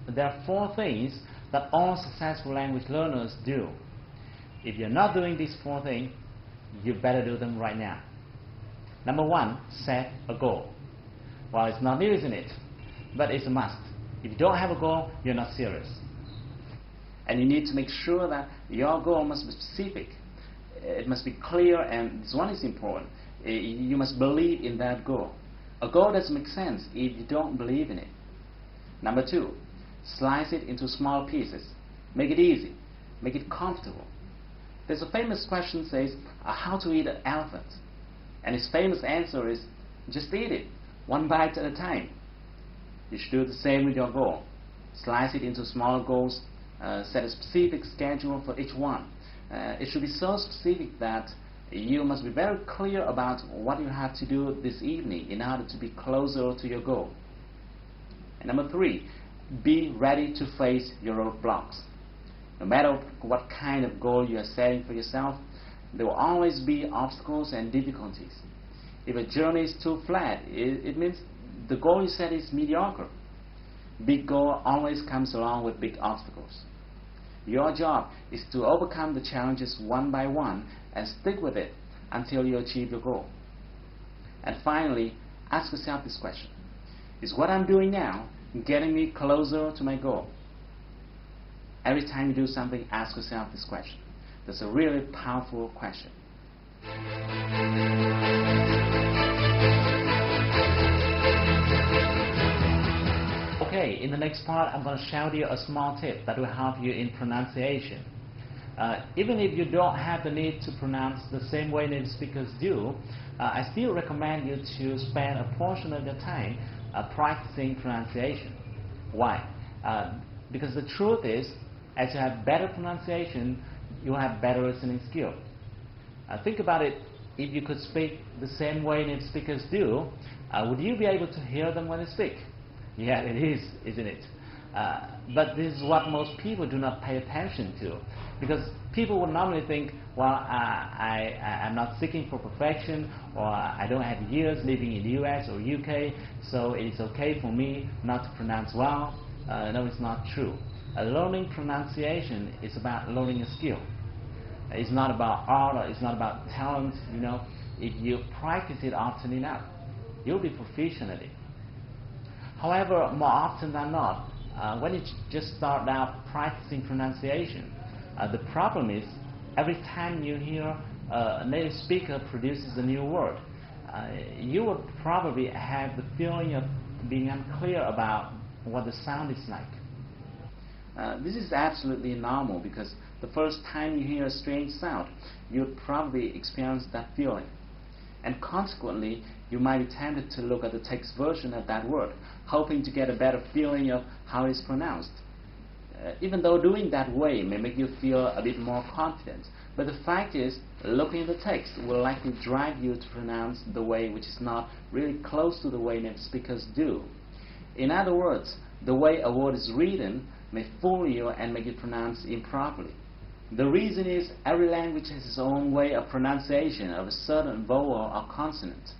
Speaker 1: there are 4 things that all successful language learners do. If you're not doing these 4 things, you better do them right now. Number 1, set a goal. Well, it's not new, isn't it? But it's a must. If you don't have a goal, you're not serious. And you need to make sure that your goal must be specific. It must be clear, and this one is important. You must believe in that goal. A goal doesn't make sense if you don't believe in it. Number 2, slice it into small pieces. Make it easy. Make it comfortable. There's a famous question that says, how to eat an elephant? And his famous answer is, just eat it, one bite at a time. You should do the same with your goal. Slice it into smaller goals. Set a specific schedule for each one. It should be so specific that you must be very clear about what you have to do this evening in order to be closer to your goal. And number 3, be ready to face your roadblocks. No matter what kind of goal you are setting for yourself, there will always be obstacles and difficulties. If a journey is too flat, it means the goal you set is mediocre. Big goal always comes along with big obstacles. Your job is to overcome the challenges one by one and stick with it until you achieve your goal. And finally, ask yourself this question. Is what I'm doing now getting me closer to my goal? Every time you do something, ask yourself this question. That's a really powerful question. Okay, in the next part, I'm going to share with you a small tip that will help you in pronunciation. Even if you don't have the need to pronounce the same way native speakers do, I still recommend you to spend a portion of your time practicing pronunciation. Why? Because the truth is, as you have better pronunciation, you will have better listening skill. Think about it. If you could speak the same way native speakers do, would you be able to hear them when they speak? Yeah, it is, isn't it? But this is what most people do not pay attention to, because people would normally think, well, I'm not seeking for perfection, or I don't have years living in the US or UK, so it's okay for me not to pronounce well. No, it's not true. Learning pronunciation is about learning a skill. It's not about art, or it's not about talent. You know, if you practice it often enough, you'll be proficient at it. However, more often than not, when you just start out practicing pronunciation, the problem is every time you hear a native speaker produces a new word, you would probably have the feeling of being unclear about what the sound is like. This is absolutely normal, because the first time you hear a strange sound, you'd probably experience that feeling. And consequently, you might be tempted to look at the text version of that word, hoping to get a better feeling of how it's pronounced. Even though doing that way may make you feel a bit more confident, but the fact is, looking at the text will likely drive you to pronounce the way which is not really close to the way native speakers do. In other words, the way a word is written may fool you and make it pronounced improperly. The reason is, every language has its own way of pronunciation of a certain vowel or consonant.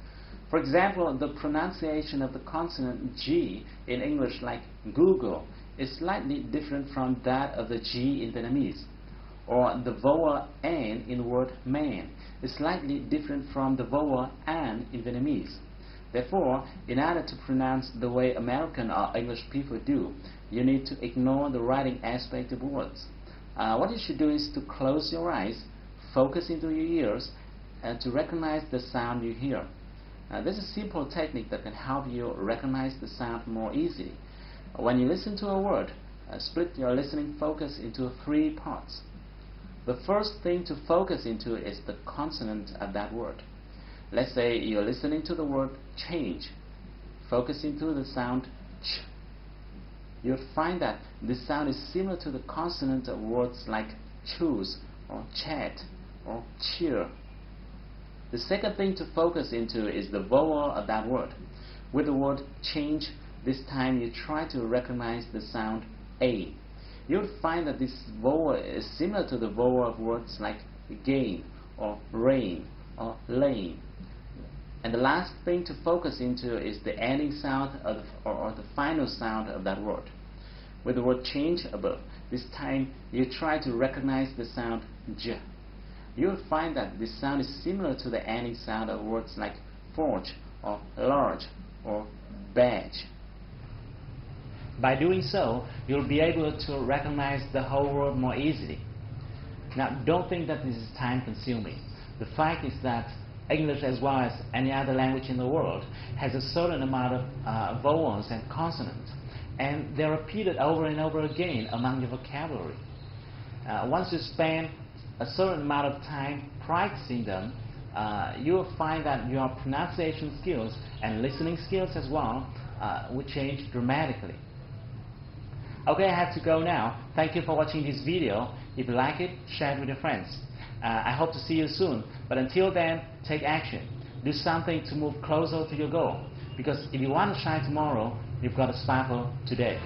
Speaker 1: For example, the pronunciation of the consonant G in English, like Google, is slightly different from that of the G in Vietnamese. Or the vowel N in the word man is slightly different from the vowel An in Vietnamese. Therefore, in order to pronounce the way American or English people do, you need to ignore the writing aspect of words. What you should do is to close your eyes, focus into your ears, and to recognize the sound you hear. This is a simple technique that can help you recognize the sound more easily. When you listen to a word, split your listening focus into 3 parts. The first thing to focus into is the consonant of that word. Let's say you're listening to the word change. Focus into the sound ch. You'll find that this sound is similar to the consonant of words like choose, or chat, or cheer.
Speaker 2: The second thing to focus into is the vowel of that word. With the word change, this time you try to recognize the sound A. You'll find that this vowel is similar to the vowel of words like gain or rain or lane. And the last thing to focus into is the ending sound of or the final sound of that word. With the word change above, this time you try to recognize the sound J. You'll find that this sound is similar to the ending sound of words like forge or large or badge.
Speaker 1: By doing so, you'll be able to recognize the whole word more easily. Now, don't think that this is time-consuming. The fact is that English, as well as any other language in the world, has a certain amount of vowels and consonants, and they're repeated over and over again among your vocabulary. Once you spend a certain amount of time practicing them, you will find that your pronunciation skills and listening skills as well will change dramatically. Okay, I have to go now. Thank you for watching this video. If you like it, share it with your friends. I hope to see you soon, but until then, take action. Do something to move closer to your goal, because if you want to shine tomorrow, you've got to sparkle today.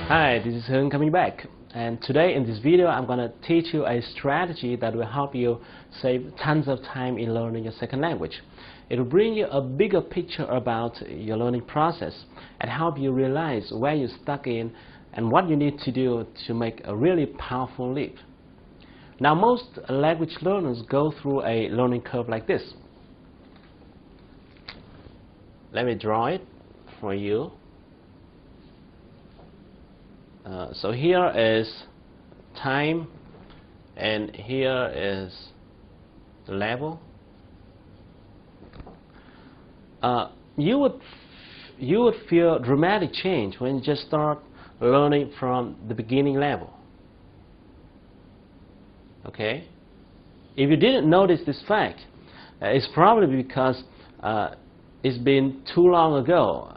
Speaker 1: Hi, this is Phương coming back, and today in this video I'm going to teach you a strategy that will help you save tons of time in learning your second language. It will bring you a bigger picture about your learning process and help you realize where you're stuck in and what you need to do to make a really powerful leap. Now, most language learners go through a learning curve like this. Let me draw it for you. So here is time, and here is the level. You would feel dramatic change when you just start learning from the beginning level. Okay? If you didn't notice this fact, it's probably because it's been too long ago.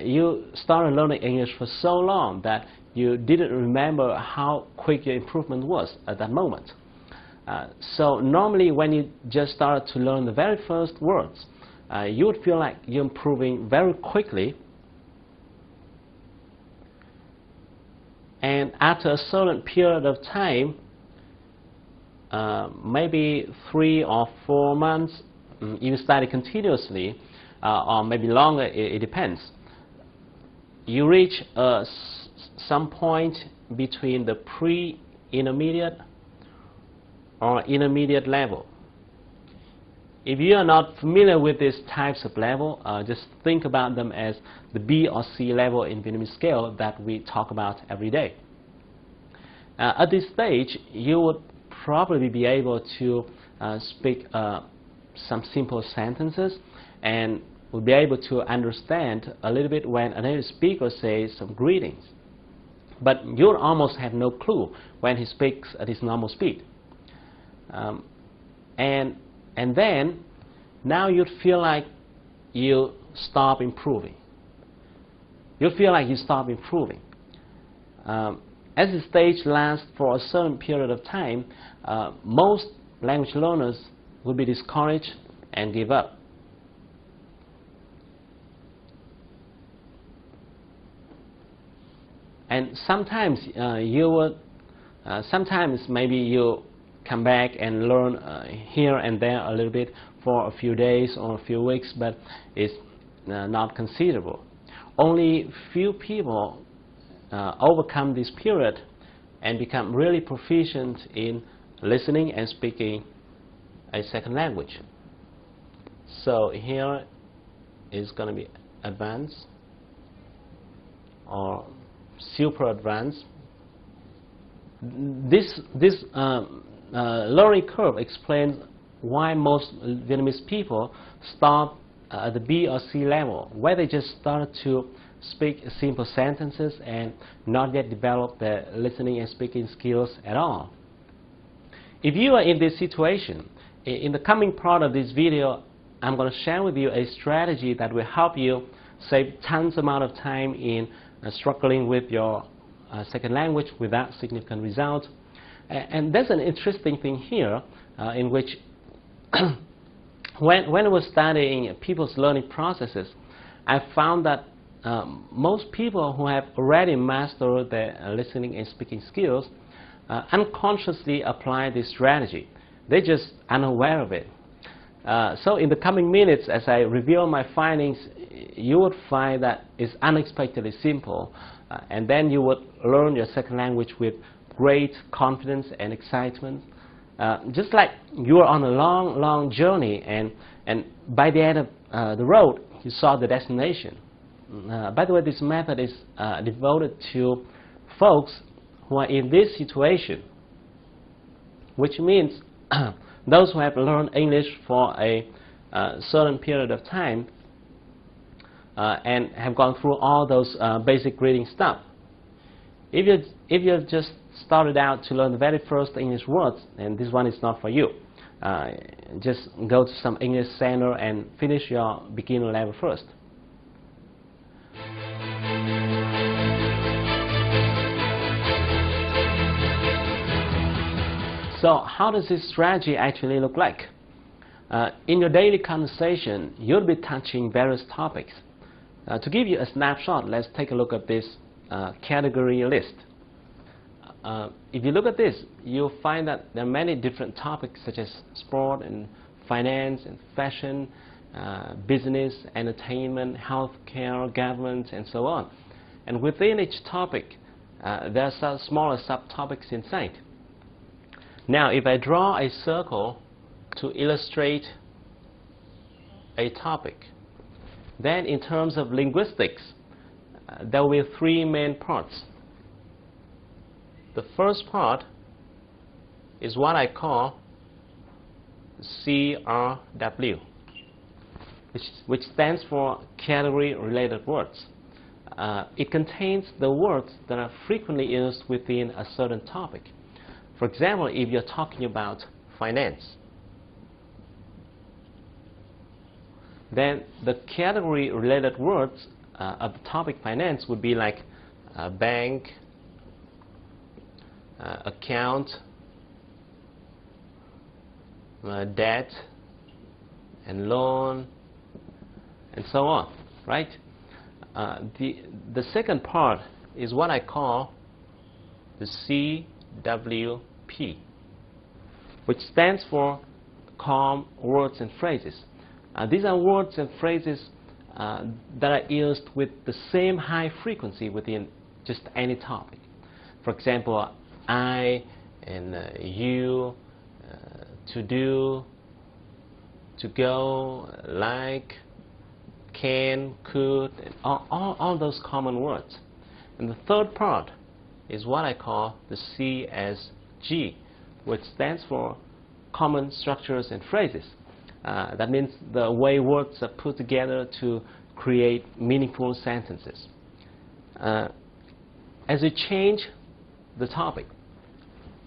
Speaker 1: You started learning English for so long that you didn't remember how quick your improvement was at that moment. So normally when you just started to learn the very first words, you would feel like you're improving very quickly. And after a certain period of time, maybe 3 or 4 months, if you study continuously, or maybe longer, it depends. You reach some point between the pre-intermediate or intermediate level. If you are not familiar with these types of level, just think about them as the B or C level in Vietnamese scale that we talk about every day. At this stage, you would probably be able to speak some simple sentences, and will be able to understand a little bit when a native speaker says some greetings. But you'll almost have no clue when he speaks at his normal speed. And then, now you'd feel like you stop improving. You'll feel like you stop improving. As the stage lasts for a certain period of time, most language learners will be discouraged and give up. And sometimes sometimes maybe you come back and learn here and there a little bit for a few days or a few weeks, but it's not considerable. Only few people overcome this period and become really proficient in listening and speaking a second language. So here is going to be advanced or super advanced. This learning curve explains
Speaker 3: why most Vietnamese people stop at the B or C level, where they just started to speak simple sentences and not yet develop their listening and speaking skills at all. If you are in this situation, in the coming part of this video, I'm going to share with you a strategy that will help you save tons amount of time in struggling with your second language without significant results. And there's an interesting thing here in which when I was studying people's learning processes, I found that most people who have already mastered their listening and speaking skills unconsciously apply this strategy. They're just unaware of it. So in the coming minutes, as I reveal my findings, you would find that it's unexpectedly simple, and then you would learn your second language with great confidence and excitement, just like you are on a long journey, and by the end of the road, you saw the destination. By the way, this method is devoted to folks who are in this situation, which means those who have learned English for a certain period of time and have gone through all those basic reading stuff. If you just started out to learn the very first English words, and this one is not for you, just go to some English center and finish your beginner level first. So how does this strategy actually look like? In your daily conversation, you'll be touching various topics. To give you a snapshot, let's take a look at this category list. If you look at this, you'll find that there are many different topics such as sport and finance and fashion, business, entertainment, healthcare, government, and so on. And within each topic, there are some smaller subtopics inside. Now, if I draw a circle to illustrate a topic, then in terms of linguistics, there will be three main parts. The first part is what I call CRW, which stands for category-related words. It contains the words that are frequently used within a certain topic. For example, if you're talking about finance, then the category-related words of the topic finance would be like bank, account, debt, and loan, and so on, right? The second part is what I call the CWP, which stands for calm words and phrases. These are words and phrases that are used with the same high frequency within just any topic. For example, I and you, to do, to go, like, can, could, and all those common words. And the third part is what I call the CSG, which stands for common structures and phrases. That means the way words are put together to create meaningful sentences. As you change the topic,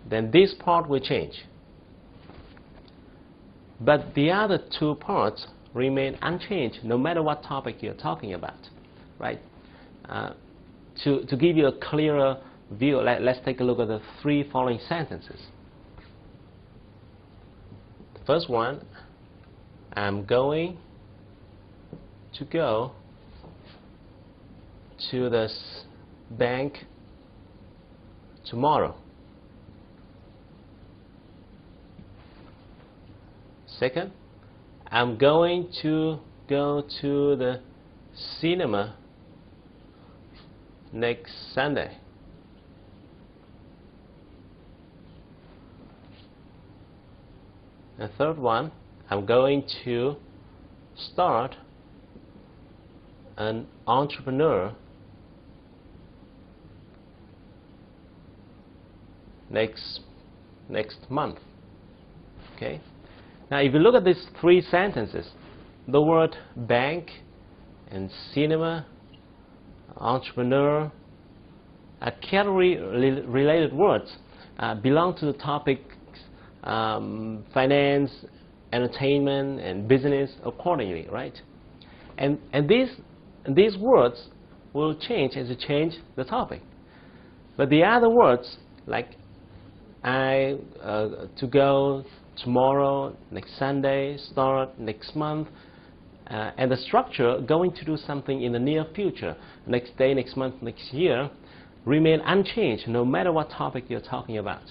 Speaker 3: then this part will change. But the other two parts remain unchanged no matter what topic you're talking about, right? To give you a clearer view, let's take a look at the three following sentences. The first one, I'm going to go to the bank tomorrow. Second, I'm going to go to the cinema next Sunday. The third one, I'm going to start an entrepreneur next month. Okay. Now, if you look at these three sentences, the word bank and cinema, entrepreneur, category-related words belong to the topics finance, entertainment, and business accordingly, right? And these words will change as you change the topic. But the other words, like to go tomorrow, next Sunday, start next month, and the structure, going to do something in the near future, next day, next month, next year, remain unchanged no matter what topic you're talking about.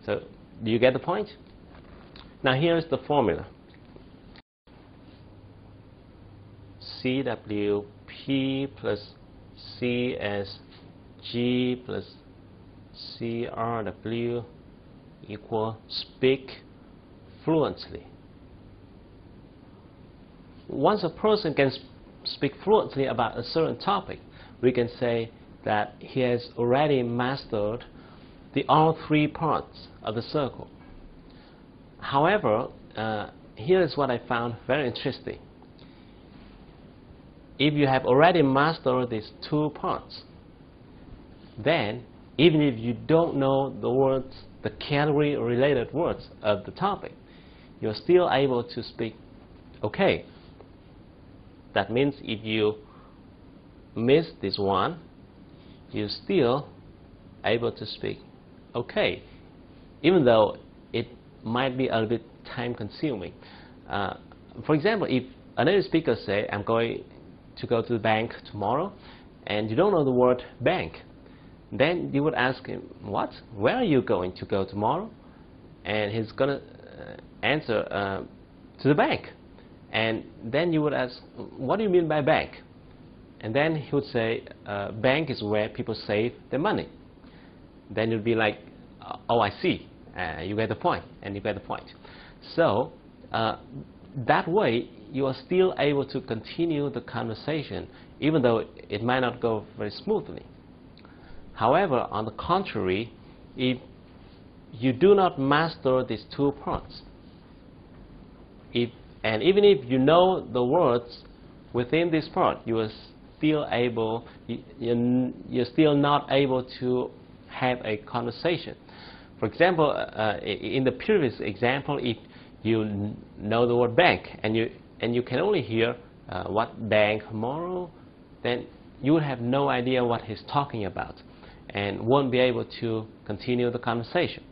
Speaker 3: So, do you get the point? Now here's the formula. CWP plus CSG plus CRW equal speak fluently. Once a person can speak fluently about a certain topic, we can say that he has already mastered all three parts of the circle. However, here is what I found very interesting. If you have already mastered these two parts, then even if you don't know the words, the category-related words of the topic, you're still able to speak okay. That means if you miss this one, you're still able to speak okay, even though it might be a little bit time-consuming. For example, if a native speaker say, I'm going to go to the bank tomorrow, and you don't know the word bank, then you would ask him, what? Where are you going to go tomorrow? And he's going to answer, to the bank. And then you would ask, what do you mean by bank? And then he would say, bank is where people save their money. Then you'd be like, oh, I see. You get the point, and you get the point. So that way, you are still able to continue the conversation, even though it might not go very smoothly. However, on the contrary, if you do not master these two parts, and even if you know the words within this part, you are still able, you're still not able to have a conversation. For example, in the previous example, if you know the word bank and you can only hear what bank tomorrow, then you would have no idea what he's talking about and won't be able to continue the conversation.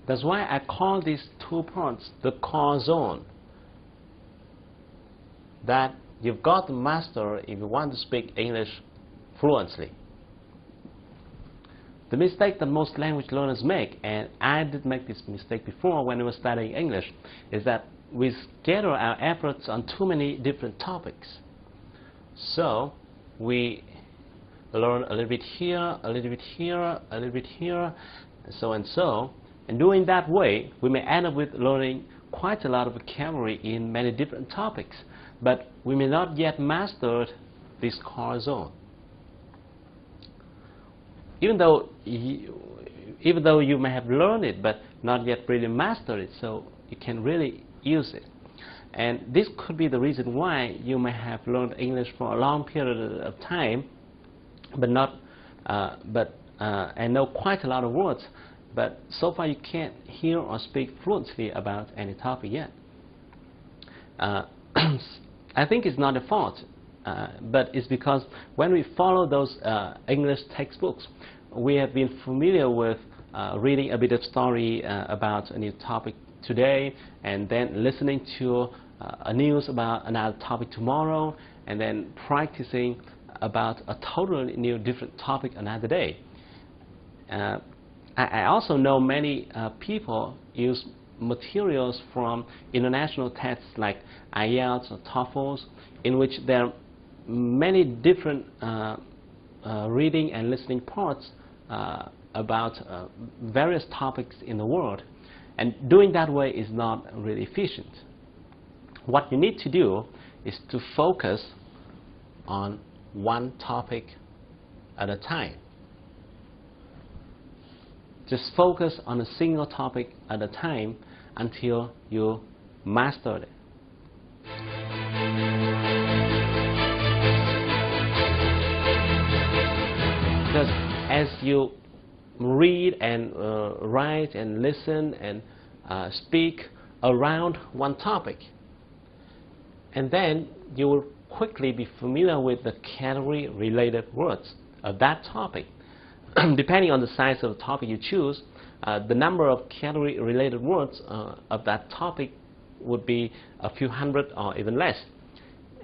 Speaker 3: That's why I call these two parts the core zone that you've got to master if you want to speak English fluently. The mistake that most language learners make, and I did make this mistake before when I was studying English, is that we scatter our efforts on too many different topics. So we learn a little bit here, a little bit here, a little bit here, so and so. And doing that way, we may end up with learning quite a lot of vocabulary in many different topics, but we may not yet master this core zone. Even though you may have learned it, but not yet really mastered it, so you can really use it. And this could be the reason why you may have learned English for a long period of time, but and know quite a lot of words, but so far you can't hear or speak fluently about any topic yet. I think it's not a fault, but it's because when we follow those English textbooks, we have been familiar with reading a bit of story about a new topic today, and then listening to news about another topic tomorrow, and then practicing about a totally new different topic another day. I also know many people use materials from international tests like IELTS or TOEFL, in which there are many different reading and listening parts about various topics in the world. And doing that way is not really efficient. What you need to do is to focus on one topic at a time. Just focus on a single topic at a time until you master it. Because as you read and write and listen and speak around one topic, and then you will quickly be familiar with the category-related words of that topic. Depending on the size of the topic you choose, the number of category-related words of that topic would be a few hundred or even less.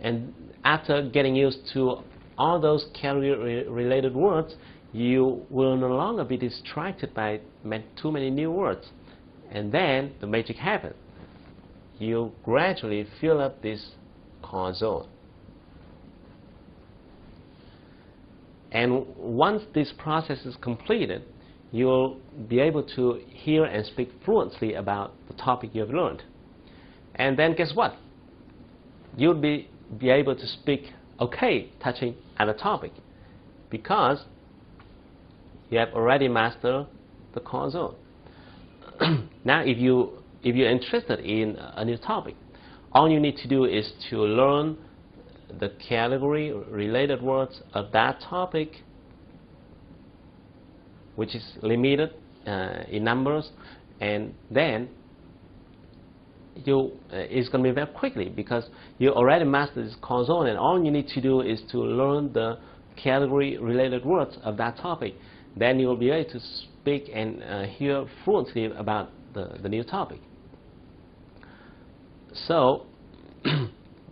Speaker 3: And after getting used to all those category-related words, you will no longer be distracted by too many new words. And then the magic happens. You gradually fill up this core zone. And once this process is completed, you'll be able to hear and speak fluently about the topic you have learned. And then guess what? You'll be able to speak okay touching at a topic, because you have already mastered the core zone. Now if you're interested in a new topic, all you need to do is to learn the category related words of that topic, which is limited in numbers, and then it's going to be very quickly, because you already mastered this core zone, and all you need to do is to learn the category related words of that topic. Then you will be able to speak and hear fluently about the new topic. So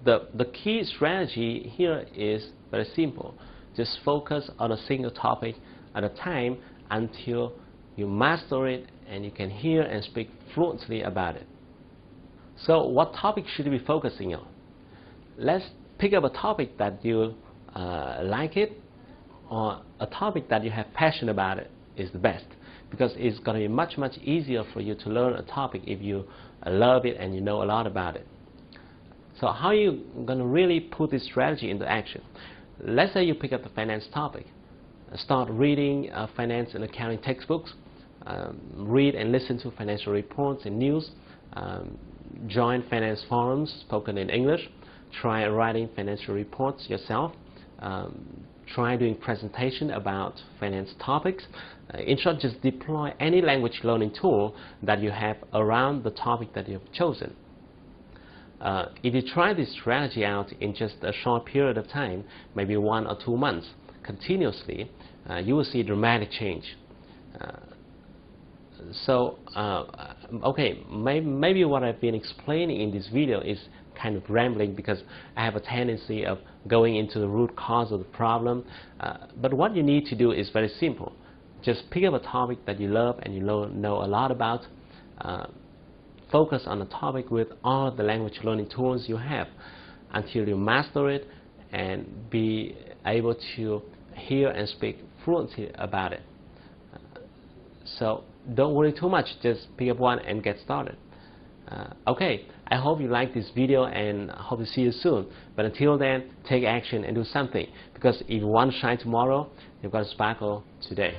Speaker 3: the key strategy here is very simple. Just focus on a single topic at a time until you master it and you can hear and speak fluently about it. So what topic should you be focusing on? Let's pick up a topic that you like it, or a topic that you have passion about it is the best, because it's going to be much easier for you to learn a topic if you love it and you know a lot about it. So how are you going to really put this strategy into action? Let's say you pick up the finance topic. Start reading finance and accounting textbooks, read and listen to financial reports and news, join finance forums spoken in English, try writing financial reports yourself, try doing presentation about finance topics. In short, just deploy any language learning tool that you have around the topic that you have chosen. If you try this strategy out in just a short period of time, maybe 1 or 2 months, continuously, you will see a dramatic change. Okay, maybe what I've been explaining in this video is kind of rambling, because I have a tendency of going into the root cause of the problem. But what you need to do is very simple. Just pick up a topic that you love and you know a lot about. Focus on the topic with all the language learning tools you have until you master it and be able to hear and speak fluently about it. So don't worry too much, just pick up one and get started. Okay, I hope you like this video and hope to see you soon. But until then, take action and do something, because if you want to shine tomorrow, you've got to sparkle today.